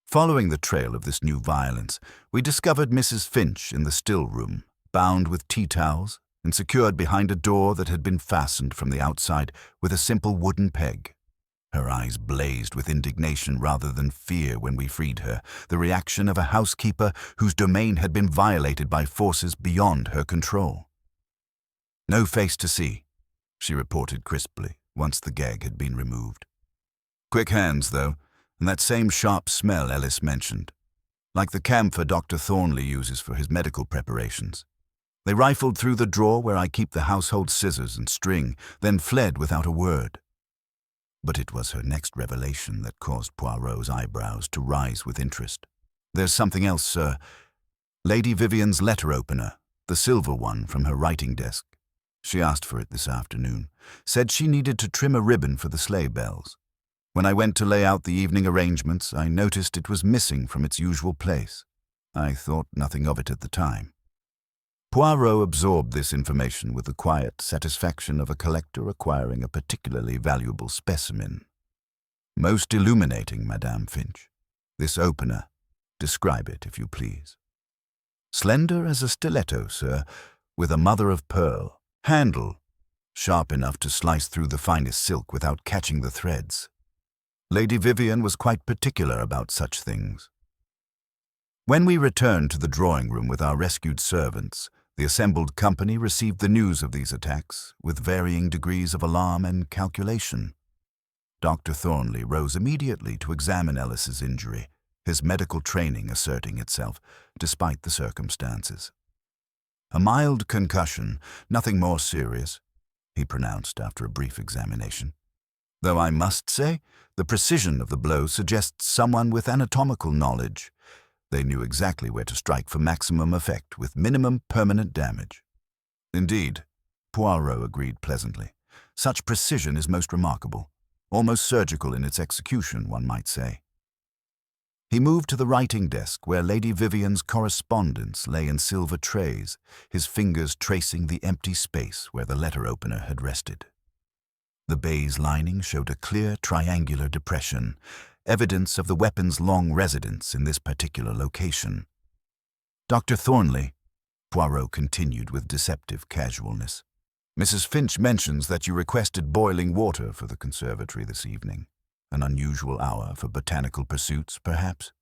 Following the trail of this new violence, we discovered Mrs. Finch in the still room, bound with tea towels and secured behind a door that had been fastened from the outside with a simple wooden peg. Her eyes blazed with indignation rather than fear when we freed her, the reaction of a housekeeper whose domain had been violated by forces beyond her control. "No face to see," she reported crisply, once the gag had been removed. "Quick hands, though, and that same sharp smell Ellis mentioned, like the camphor Dr. Thornley uses for his medical preparations. They rifled through the drawer where I keep the household scissors and string, then fled without a word." But it was her next revelation that caused Poirot's eyebrows to rise with interest. "There's something else, sir. Lady Vivian's letter opener, the silver one from her writing desk. She asked for it this afternoon, said she needed to trim a ribbon for the sleigh bells. When I went to lay out the evening arrangements, I noticed it was missing from its usual place. I thought nothing of it at the time." Poirot absorbed this information with the quiet satisfaction of a collector acquiring a particularly valuable specimen. "Most illuminating, Madame Finch. This opener, describe it, if you please." "Slender as a stiletto, sir, with a mother of pearl. Handle, sharp enough to slice through the finest silk without catching the threads. Lady Vivian was quite particular about such things." When we returned to the drawing-room with our rescued servants, the assembled company received the news of these attacks with varying degrees of alarm and calculation. Dr. Thornley rose immediately to examine Ellis's injury, his medical training asserting itself, despite the circumstances. "A mild concussion, nothing more serious," he pronounced after a brief examination. "Though I must say, the precision of the blow suggests someone with anatomical knowledge. They knew exactly where to strike for maximum effect with minimum permanent damage." "Indeed," Poirot agreed pleasantly. "Such precision is most remarkable. Almost surgical in its execution, one might say." He moved to the writing desk where Lady Vivian's correspondence lay in silver trays, his fingers tracing the empty space where the letter opener had rested. The baize lining showed a clear triangular depression, evidence of the weapon's long residence in this particular location. "Dr. Thornley," Poirot continued with deceptive casualness, "Mrs. Finch mentions that you requested boiling water for the conservatory this evening. An unusual hour for botanical pursuits, perhaps?"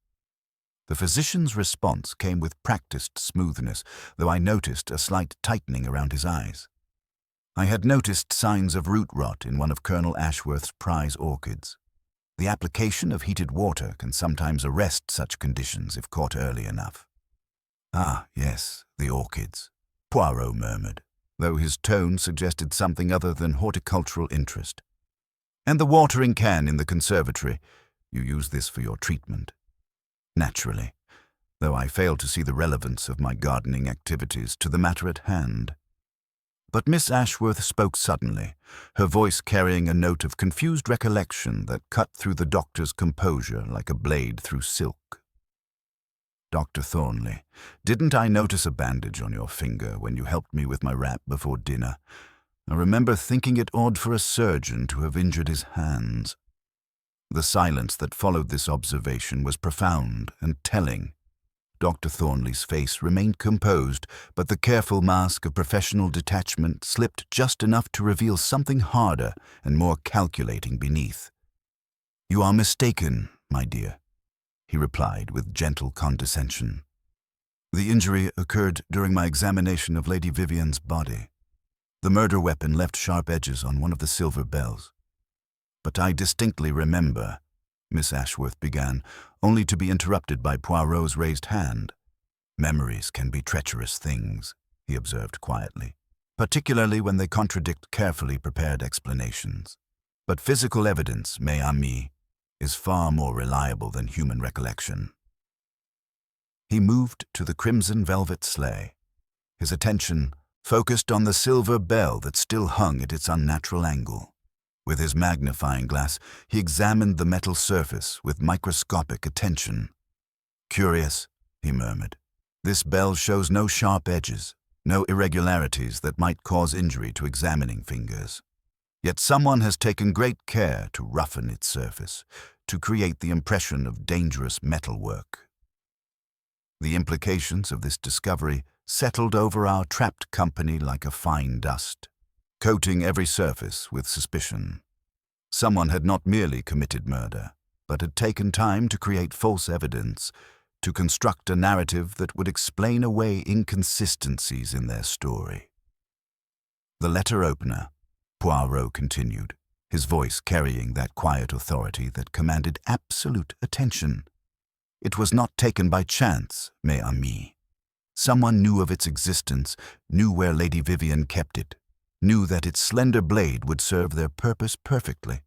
The physician's response came with practiced smoothness, though I noticed a slight tightening around his eyes. I had noticed signs of root rot in one of Colonel Ashworth's prize orchids. The application of heated water can sometimes arrest such conditions if caught early enough. "Ah, yes, the orchids," Poirot murmured, though his tone suggested something other than horticultural interest. "And the watering can in the conservatory. You use this for your treatment." "Naturally, though I fail to see the relevance of my gardening activities to the matter at hand." But Miss Ashworth spoke suddenly, her voice carrying a note of confused recollection that cut through the doctor's composure like a blade through silk. "Dr. Thornley, didn't I notice a bandage on your finger when you helped me with my wrap before dinner? I remember thinking it odd for a surgeon to have injured his hands." The silence that followed this observation was profound and telling. Dr. Thornley's face remained composed, but the careful mask of professional detachment slipped just enough to reveal something harder and more calculating beneath. "You are mistaken, my dear," he replied with gentle condescension. "The injury occurred during my examination of Lady Vivian's body. The murder weapon left sharp edges on one of the silver bells. But I distinctly remember," Miss Ashworth began, only to be interrupted by Poirot's raised hand. "Memories can be treacherous things," he observed quietly, "particularly when they contradict carefully prepared explanations. But physical evidence, mes amis, is far more reliable than human recollection." He moved to the crimson velvet sleigh, his attention focused on the silver bell that still hung at its unnatural angle. With his magnifying glass, he examined the metal surface with microscopic attention. "Curious," he murmured. "This bell shows no sharp edges, no irregularities that might cause injury to examining fingers. Yet someone has taken great care to roughen its surface, to create the impression of dangerous metalwork." The implications of this discovery settled over our trapped company like a fine dust, coating every surface with suspicion. Someone had not merely committed murder, but had taken time to create false evidence, to construct a narrative that would explain away inconsistencies in their story. "The letter opener," Poirot continued, his voice carrying that quiet authority that commanded absolute attention. "It was not taken by chance, mes amis. Someone knew of its existence, knew where Lady Vivian kept it, knew that its slender blade would serve their purpose perfectly.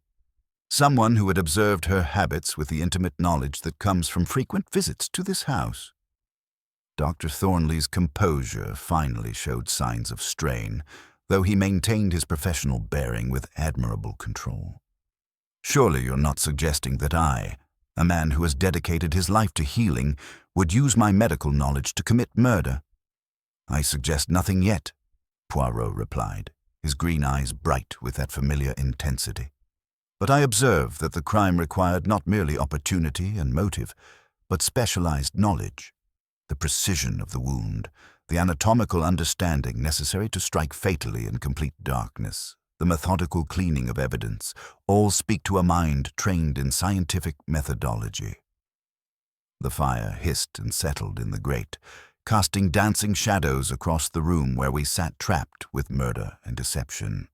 Someone who had observed her habits with the intimate knowledge that comes from frequent visits to this house." Dr. Thornley's composure finally showed signs of strain, though he maintained his professional bearing with admirable control. "Surely you're not suggesting that I, a man who has dedicated his life to healing, would use my medical knowledge to commit murder?" "I suggest nothing yet," Poirot replied, his green eyes bright with that familiar intensity. "But I observe that the crime required not merely opportunity and motive, but specialized knowledge. The precision of the wound, the anatomical understanding necessary to strike fatally in complete darkness, the methodical cleaning of evidence, all speak to a mind trained in scientific methodology." The fire hissed and settled in the grate, casting dancing shadows across the room where we sat trapped with murder and deception.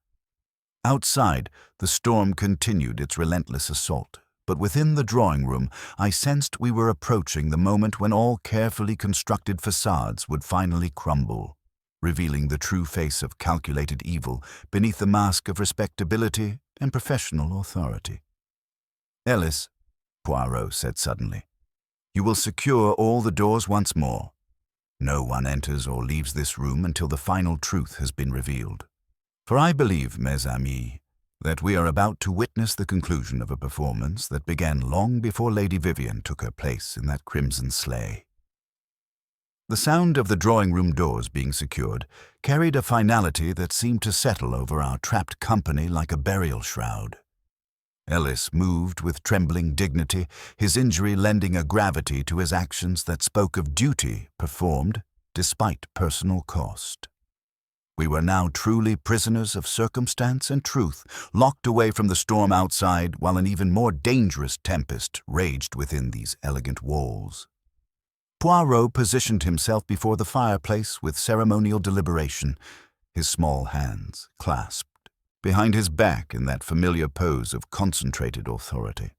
Outside, the storm continued its relentless assault, but within the drawing room, I sensed we were approaching the moment when all carefully constructed facades would finally crumble, revealing the true face of calculated evil beneath the mask of respectability and professional authority. "Ellis," Poirot said suddenly, "you will secure all the doors once more. No one enters or leaves this room until the final truth has been revealed. For I believe, mes amis, that we are about to witness the conclusion of a performance that began long before Lady Vivian took her place in that crimson sleigh." The sound of the drawing-room doors being secured carried a finality that seemed to settle over our trapped company like a burial shroud. Ellis moved with trembling dignity, his injury lending a gravity to his actions that spoke of duty performed despite personal cost. We were now truly prisoners of circumstance and truth, locked away from the storm outside while an even more dangerous tempest raged within these elegant walls. Poirot positioned himself before the fireplace with ceremonial deliberation, his small hands clasped behind his back in that familiar pose of concentrated authority.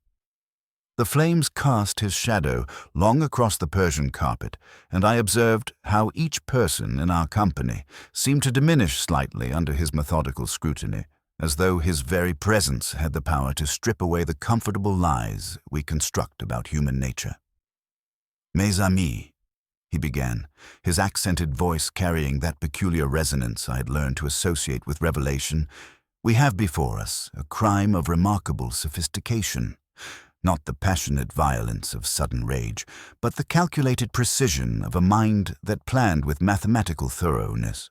The flames cast his shadow long across the Persian carpet, and I observed how each person in our company seemed to diminish slightly under his methodical scrutiny, as though his very presence had the power to strip away the comfortable lies we construct about human nature. "Mes amis," he began, his accented voice carrying that peculiar resonance I had learned to associate with revelation, "we have before us a crime of remarkable sophistication. Not the passionate violence of sudden rage, but the calculated precision of a mind that planned with mathematical thoroughness.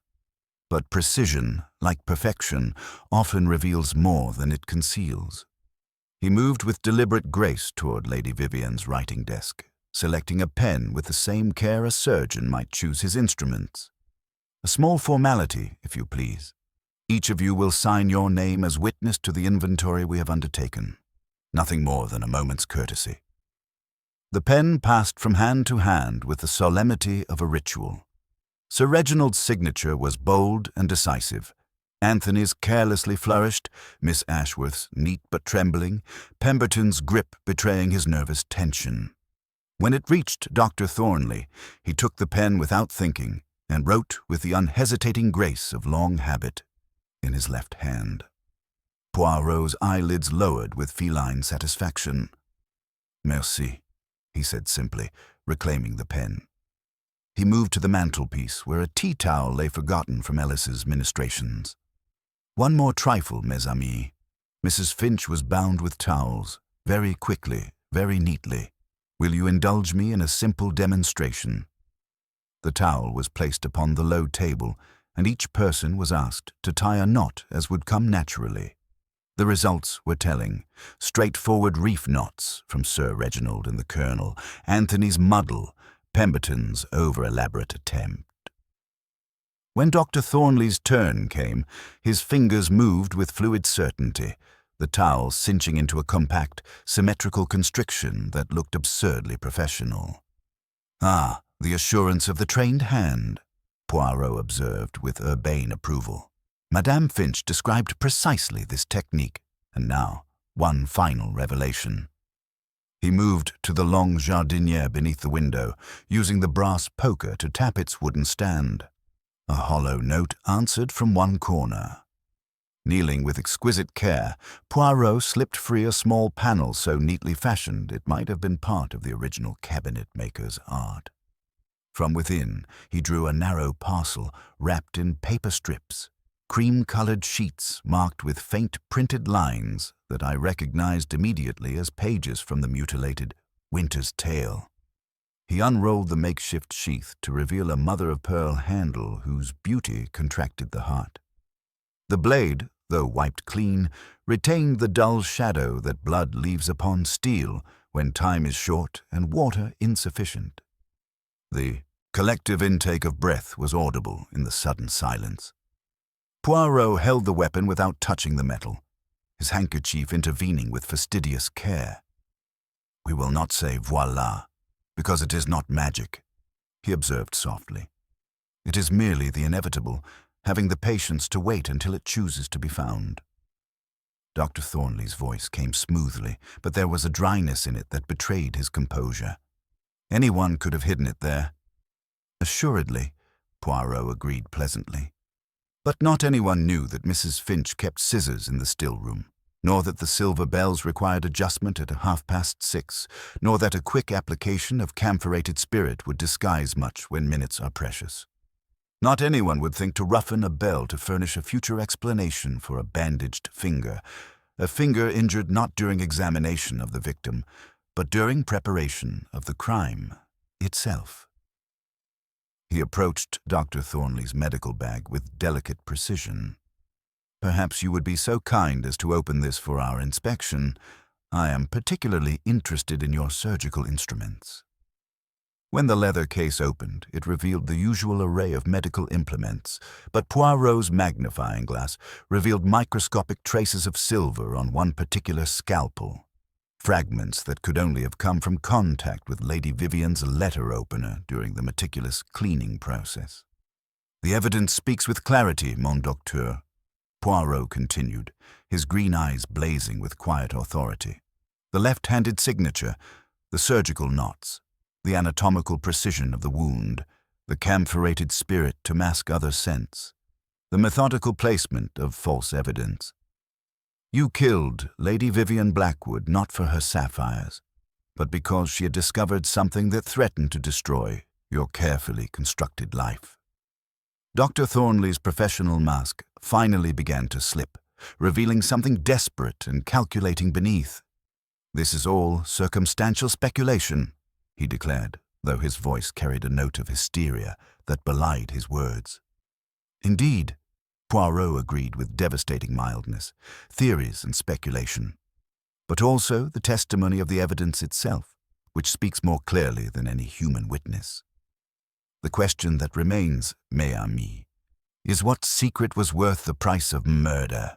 But precision, like perfection, often reveals more than it conceals." He moved with deliberate grace toward Lady Vivian's writing desk, selecting a pen with the same care a surgeon might choose his instruments. "A small formality, if you please. Each of you will sign your name as witness to the inventory we have undertaken. Nothing more than a moment's courtesy." The pen passed from hand to hand with the solemnity of a ritual. Sir Reginald's signature was bold and decisive. Anthony's carelessly flourished, Miss Ashworth's neat but trembling, Pemberton's grip betraying his nervous tension. When it reached Dr. Thornley, he took the pen without thinking and wrote with the unhesitating grace of long habit in his left hand. Poirot's eyelids lowered with feline satisfaction. "Merci," he said simply, reclaiming the pen. He moved to the mantelpiece, where a tea towel lay forgotten from Ellis's ministrations. "One more trifle, mes amis." Mrs. Finch was bound with towels, very quickly, very neatly. "Will you indulge me in a simple demonstration?" The towel was placed upon the low table, and each person was asked to tie a knot as would come naturally. The results were telling. Straightforward reef knots from Sir Reginald and the Colonel, Anthony's muddle, Pemberton's over-elaborate attempt. When Dr. Thornley's turn came, his fingers moved with fluid certainty, the towel cinching into a compact, symmetrical constriction that looked absurdly professional. "Ah, the assurance of the trained hand," Poirot observed with urbane approval. Madame Finch described precisely this technique, and now, one final revelation. He moved to the long jardinière beneath the window, using the brass poker to tap its wooden stand. A hollow note answered from one corner. Kneeling with exquisite care, Poirot slipped free a small panel so neatly fashioned it might have been part of the original cabinet-maker's art. From within, he drew a narrow parcel wrapped in paper strips, cream-colored sheets marked with faint printed lines that I recognized immediately as pages from the mutilated Winter's Tale. He unrolled the makeshift sheath to reveal a mother-of-pearl handle whose beauty contracted the heart. The blade, though wiped clean, retained the dull shadow that blood leaves upon steel when time is short and water insufficient. The collective intake of breath was audible in the sudden silence. Poirot held the weapon without touching the metal, his handkerchief intervening with fastidious care. "We will not say voilà, because it is not magic," he observed softly. "It is merely the inevitable, having the patience to wait until it chooses to be found." Dr. Thornley's voice came smoothly, but there was a dryness in it that betrayed his composure. Anyone could have hidden it there. "Assuredly," Poirot agreed pleasantly. But not anyone knew that Mrs. Finch kept scissors in the still room, nor that the silver bells required adjustment at 6:30, nor that a quick application of camphorated spirit would disguise much when minutes are precious. Not anyone would think to roughen a bell to furnish a future explanation for a bandaged finger, a finger injured not during examination of the victim, but during preparation of the crime itself. He approached Dr. Thornley's medical bag with delicate precision. "Perhaps you would be so kind as to open this for our inspection. I am particularly interested in your surgical instruments." When the leather case opened, it revealed the usual array of medical implements, but Poirot's magnifying glass revealed microscopic traces of silver on one particular scalpel, fragments that could only have come from contact with Lady Vivian's letter opener during the meticulous cleaning process. "The evidence speaks with clarity, mon docteur," Poirot continued, his green eyes blazing with quiet authority. "The left-handed signature, the surgical knots, the anatomical precision of the wound, the camphorated spirit to mask other scents, the methodical placement of false evidence. You killed Lady Vivian Blackwood not for her sapphires, but because she had discovered something that threatened to destroy your carefully constructed life." Dr. Thornley's professional mask finally began to slip, revealing something desperate and calculating beneath. "This is all circumstantial speculation," he declared, though his voice carried a note of hysteria that belied his words. "Indeed," Poirot agreed with devastating mildness, "theories and speculation, but also the testimony of the evidence itself, which speaks more clearly than any human witness. The question that remains, mes amis, is what secret was worth the price of murder?"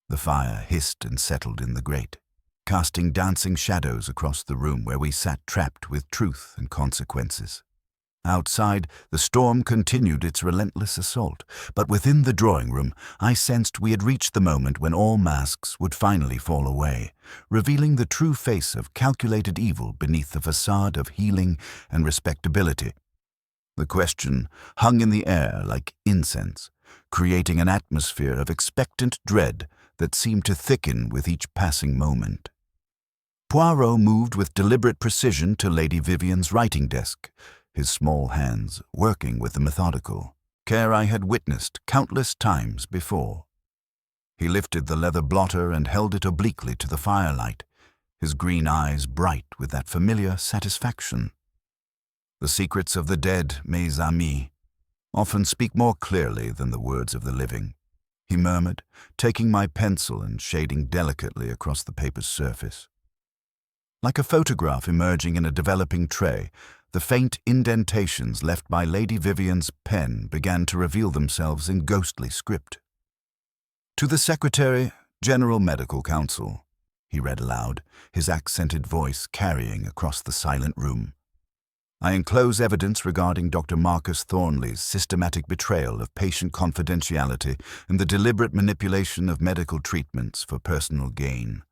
The fire hissed and settled in the grate, casting dancing shadows across the room where we sat trapped with truth and consequences. Outside, the storm continued its relentless assault, but within the drawing room, I sensed we had reached the moment when all masks would finally fall away, revealing the true face of calculated evil beneath the facade of healing and respectability. The question hung in the air like incense, creating an atmosphere of expectant dread that seemed to thicken with each passing moment. Poirot moved with deliberate precision to Lady Vivian's writing desk, his small hands working with the methodical care I had witnessed countless times before. He lifted the leather blotter and held it obliquely to the firelight, his green eyes bright with that familiar satisfaction. "The secrets of the dead, mes amis, often speak more clearly than the words of the living," he murmured, taking my pencil and shading delicately across the paper's surface. Like a photograph emerging in a developing tray, the faint indentations left by Lady Vivian's pen began to reveal themselves in ghostly script. "To the Secretary, General Medical Council," he read aloud, his accented voice carrying across the silent room. "I enclose evidence regarding Dr. Marcus Thornley's systematic betrayal of patient confidentiality and the deliberate manipulation of medical treatments for personal gain.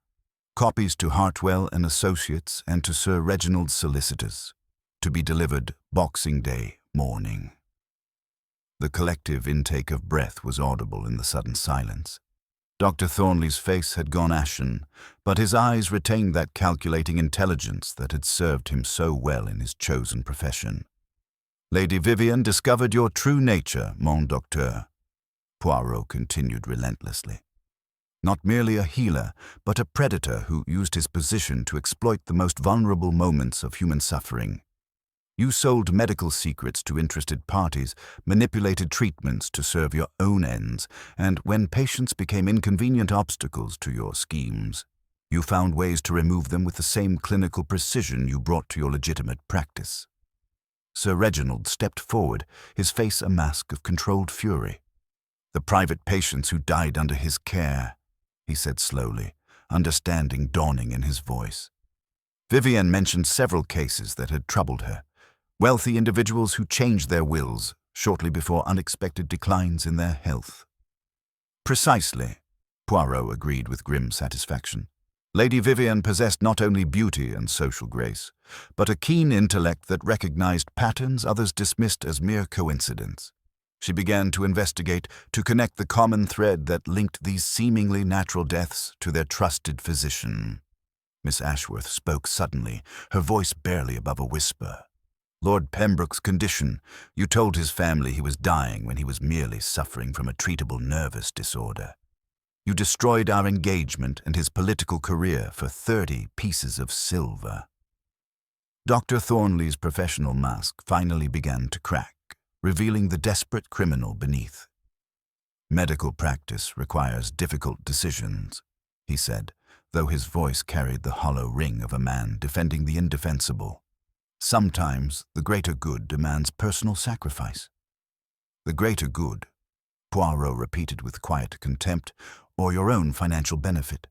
Copies to Hartwell and Associates and to Sir Reginald's solicitors. To be delivered Boxing Day morning." The collective intake of breath was audible in the sudden silence. Dr. Thornley's face had gone ashen, but his eyes retained that calculating intelligence that had served him so well in his chosen profession. "Lady Vivian discovered your true nature, mon docteur," Poirot continued relentlessly. "Not merely a healer, but a predator who used his position to exploit the most vulnerable moments of human suffering. You sold medical secrets to interested parties, manipulated treatments to serve your own ends, and when patients became inconvenient obstacles to your schemes, you found ways to remove them with the same clinical precision you brought to your legitimate practice." Sir Reginald stepped forward, his face a mask of controlled fury. "The private patients who died under his care," he said slowly, understanding dawning in his voice. "Vivian mentioned several cases that had troubled her. Wealthy individuals who changed their wills shortly before unexpected declines in their health." "Precisely," Poirot agreed with grim satisfaction. Lady Vivian possessed not only beauty and social grace, but a keen intellect that recognized patterns others dismissed as mere coincidence. She began to investigate, to connect the common thread that linked these seemingly natural deaths to their trusted physician. Miss Ashworth spoke suddenly, her voice barely above a whisper. "Lord Pembroke's condition. You told his family he was dying when he was merely suffering from a treatable nervous disorder. You destroyed our engagement and his political career for 30 pieces of silver." Dr. Thornley's professional mask finally began to crack, revealing the desperate criminal beneath. "Medical practice requires difficult decisions," he said, though his voice carried the hollow ring of a man defending the indefensible. "Sometimes the greater good demands personal sacrifice." "The greater good," Poirot repeated with quiet contempt, "or your own financial benefit?"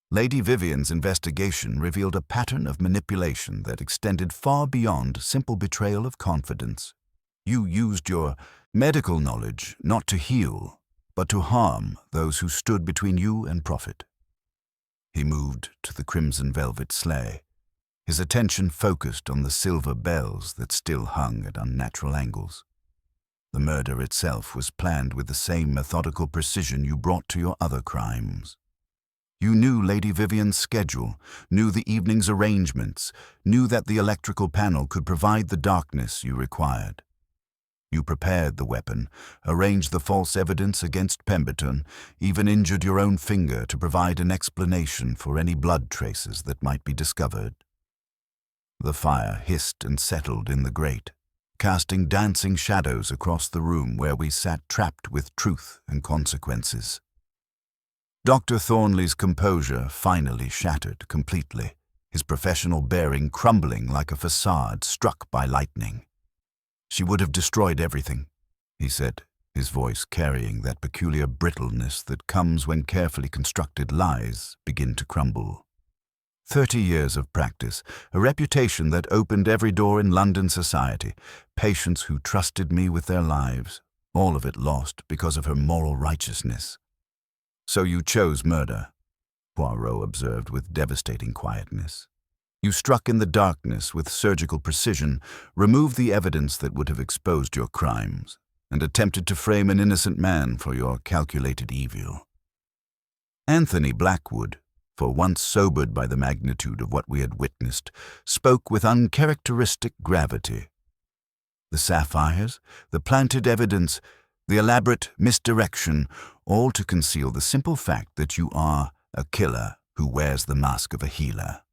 Lady Vivian's investigation revealed a pattern of manipulation that extended far beyond simple betrayal of confidence. You used your medical knowledge not to heal, but to harm those who stood between you and profit. He moved to the crimson velvet sleigh, his attention focused on the silver bells that still hung at unnatural angles. The murder itself was planned with the same methodical precision you brought to your other crimes. You knew Lady Vivian's schedule, knew the evening's arrangements, knew that the electrical panel could provide the darkness you required. You prepared the weapon, arranged the false evidence against Pemberton, even injured your own finger to provide an explanation for any blood traces that might be discovered. The fire hissed and settled in the grate, casting dancing shadows across the room where we sat trapped with truth and consequences. Dr. Thornley's composure finally shattered completely, his professional bearing crumbling like a facade struck by lightning. "She would have destroyed everything," he said, his voice carrying that peculiar brittleness that comes when carefully constructed lies begin to crumble. 30 years of practice, a reputation that opened every door in London society, patients who trusted me with their lives, all of it lost because of her moral righteousness. "So you chose murder," Poirot observed with devastating quietness. "You struck in the darkness with surgical precision, removed the evidence that would have exposed your crimes, and attempted to frame an innocent man for your calculated evil." Anthony Blackwood, for once sobered by the magnitude of what we had witnessed, spoke with uncharacteristic gravity. "The sapphires, the planted evidence, the elaborate misdirection, all to conceal the simple fact that you are a killer who wears the mask of a healer."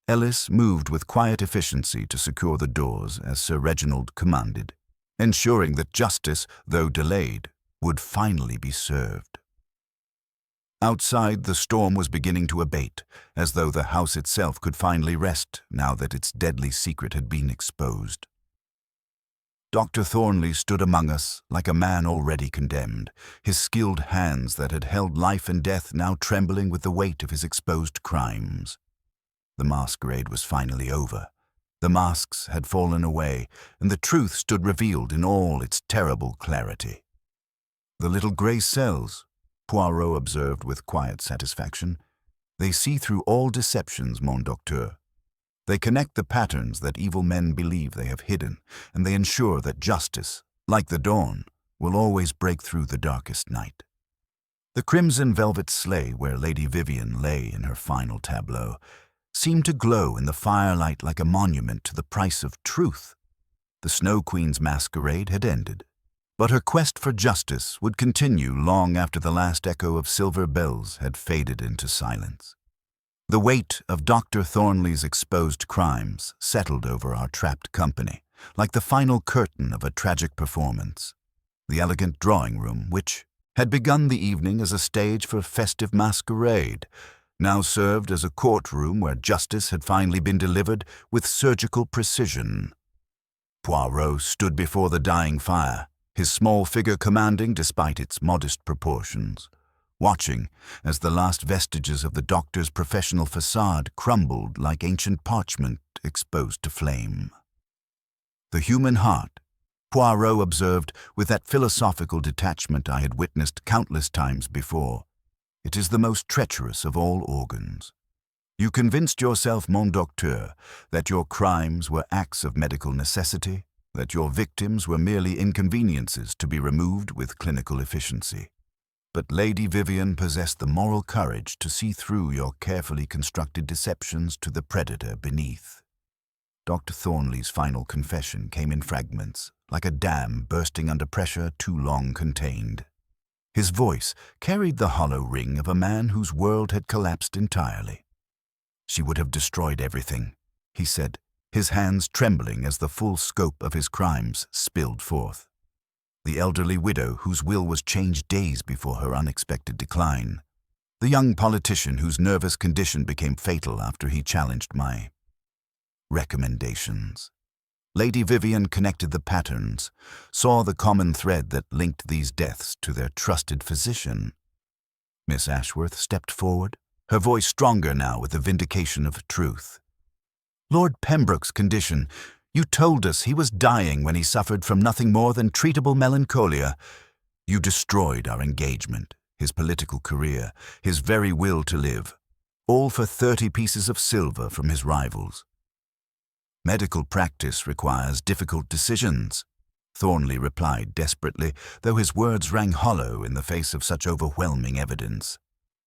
Ellis moved with quiet efficiency to secure the doors as Sir Reginald commanded, ensuring that justice, though delayed, would finally be served. Outside, the storm was beginning to abate, as though the house itself could finally rest now that its deadly secret had been exposed. Dr. Thornley stood among us like a man already condemned, his skilled hands that had held life and death now trembling with the weight of his exposed crimes. The masquerade was finally over. The masks had fallen away, and the truth stood revealed in all its terrible clarity. "The little grey cells," Poirot observed with quiet satisfaction. "They see through all deceptions, mon docteur. They connect the patterns that evil men believe they have hidden, and they ensure that justice, like the dawn, will always break through the darkest night." The crimson velvet sleigh where Lady Vivian lay in her final tableau seemed to glow in the firelight like a monument to the price of truth. The Snow Queen's masquerade had ended, but her quest for justice would continue long after the last echo of silver bells had faded into silence. The weight of Dr. Thornley's exposed crimes settled over our trapped company, like the final curtain of a tragic performance. The elegant drawing room, which had begun the evening as a stage for festive masquerade, now served as a courtroom where justice had finally been delivered with surgical precision. Poirot stood before the dying fire, his small figure commanding despite its modest proportions, watching as the last vestiges of the doctor's professional facade crumbled like ancient parchment exposed to flame. The human heart, Poirot observed with that philosophical detachment I had witnessed countless times before, It is the most treacherous of all organs. You convinced yourself, mon docteur, that your crimes were acts of medical necessity, that your victims were merely inconveniences to be removed with clinical efficiency. But Lady Vivian possessed the moral courage to see through your carefully constructed deceptions to the predator beneath. Dr. Thornley's final confession came in fragments, like a dam bursting under pressure too long contained. His voice carried the hollow ring of a man whose world had collapsed entirely. "She would have destroyed everything," he said, his hands trembling as the full scope of his crimes spilled forth. The elderly widow whose will was changed days before her unexpected decline. The young politician whose nervous condition became fatal after he challenged my recommendations. Lady Vivian connected the patterns, saw the common thread that linked these deaths to their trusted physician. Miss Ashworth stepped forward, her voice stronger now with the vindication of truth. "Lord Pembroke's condition. You told us he was dying when he suffered from nothing more than treatable melancholia. You destroyed our engagement, his political career, his very will to live, all for 30 pieces of silver from his rivals. Medical practice requires difficult decisions," Thornley replied desperately, though his words rang hollow in the face of such overwhelming evidence.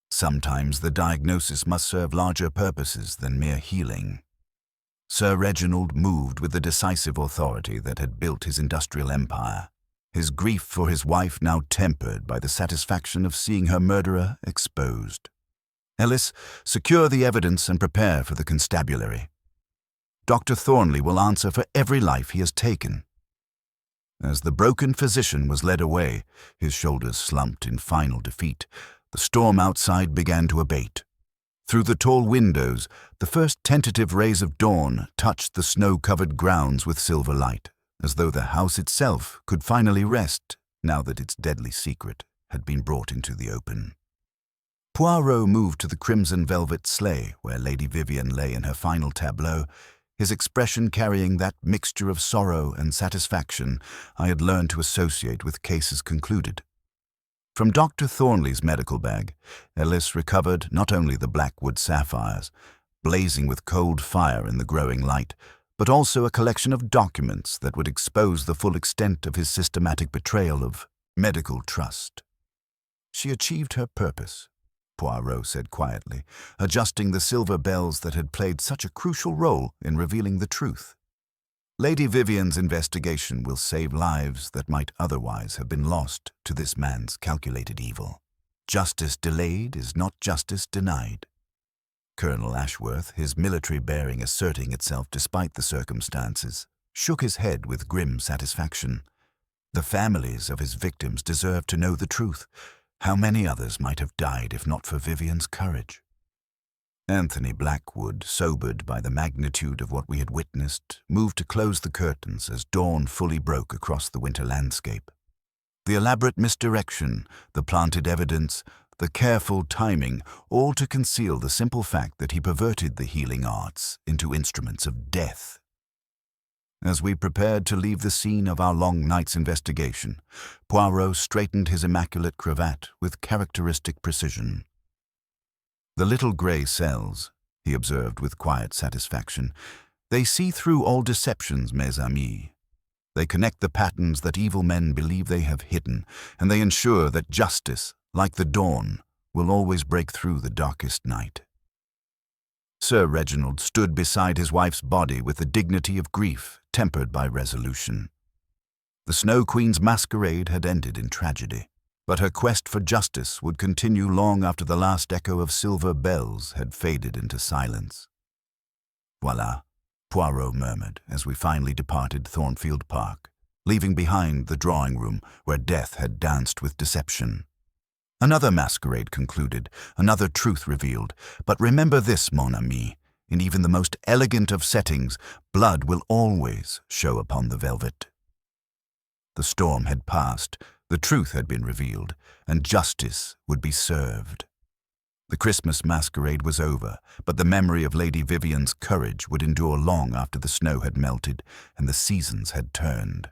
"Sometimes the diagnosis must serve larger purposes than mere healing." Sir Reginald moved with the decisive authority that had built his industrial empire, his grief for his wife now tempered by the satisfaction of seeing her murderer exposed. "Ellis, secure the evidence and prepare for the constabulary. Dr. Thornley will answer for every life he has taken." As the broken physician was led away, his shoulders slumped in final defeat, the storm outside began to abate. Through the tall windows, the first tentative rays of dawn touched the snow-covered grounds with silver light, as though the house itself could finally rest now that its deadly secret had been brought into the open. Poirot moved to the crimson velvet sleigh where Lady Vivian lay in her final tableau, his expression carrying that mixture of sorrow and satisfaction I had learned to associate with cases concluded. From Dr. Thornley's medical bag, Ellis recovered not only the blackwood sapphires, blazing with cold fire in the growing light, but also a collection of documents that would expose the full extent of his systematic betrayal of medical trust. "She achieved her purpose," Poirot said quietly, adjusting the silver bells that had played such a crucial role in revealing the truth. "Lady Vivian's investigation will save lives that might otherwise have been lost to this man's calculated evil. Justice delayed is not justice denied." Colonel Ashworth, his military bearing asserting itself despite the circumstances, shook his head with grim satisfaction. The families of his victims deserved to know the truth. How many others might have died if not for Vivian's courage? Anthony Blackwood, sobered by the magnitude of what we had witnessed, moved to close the curtains as dawn fully broke across the winter landscape. The elaborate misdirection, the planted evidence, the careful timing, all to conceal the simple fact that he perverted the healing arts into instruments of death. As we prepared to leave the scene of our long night's investigation, Poirot straightened his immaculate cravat with characteristic precision. "The little grey cells," he observed with quiet satisfaction, "they see through all deceptions, mes amis. They connect the patterns that evil men believe they have hidden, and they ensure that justice, like the dawn, will always break through the darkest night." Sir Reginald stood beside his wife's body with the dignity of grief tempered by resolution. The Snow Queen's masquerade had ended in tragedy, but her quest for justice would continue long after the last echo of silver bells had faded into silence. "Voilà," Poirot murmured as we finally departed Thornfield Park, leaving behind the drawing room where death had danced with deception. Another masquerade concluded, another truth revealed. But remember this, mon ami, in even the most elegant of settings, blood will always show upon the velvet. The storm had passed, the truth had been revealed, and justice would be served. The Christmas masquerade was over, but the memory of Lady Vivian's courage would endure long after the snow had melted and the seasons had turned.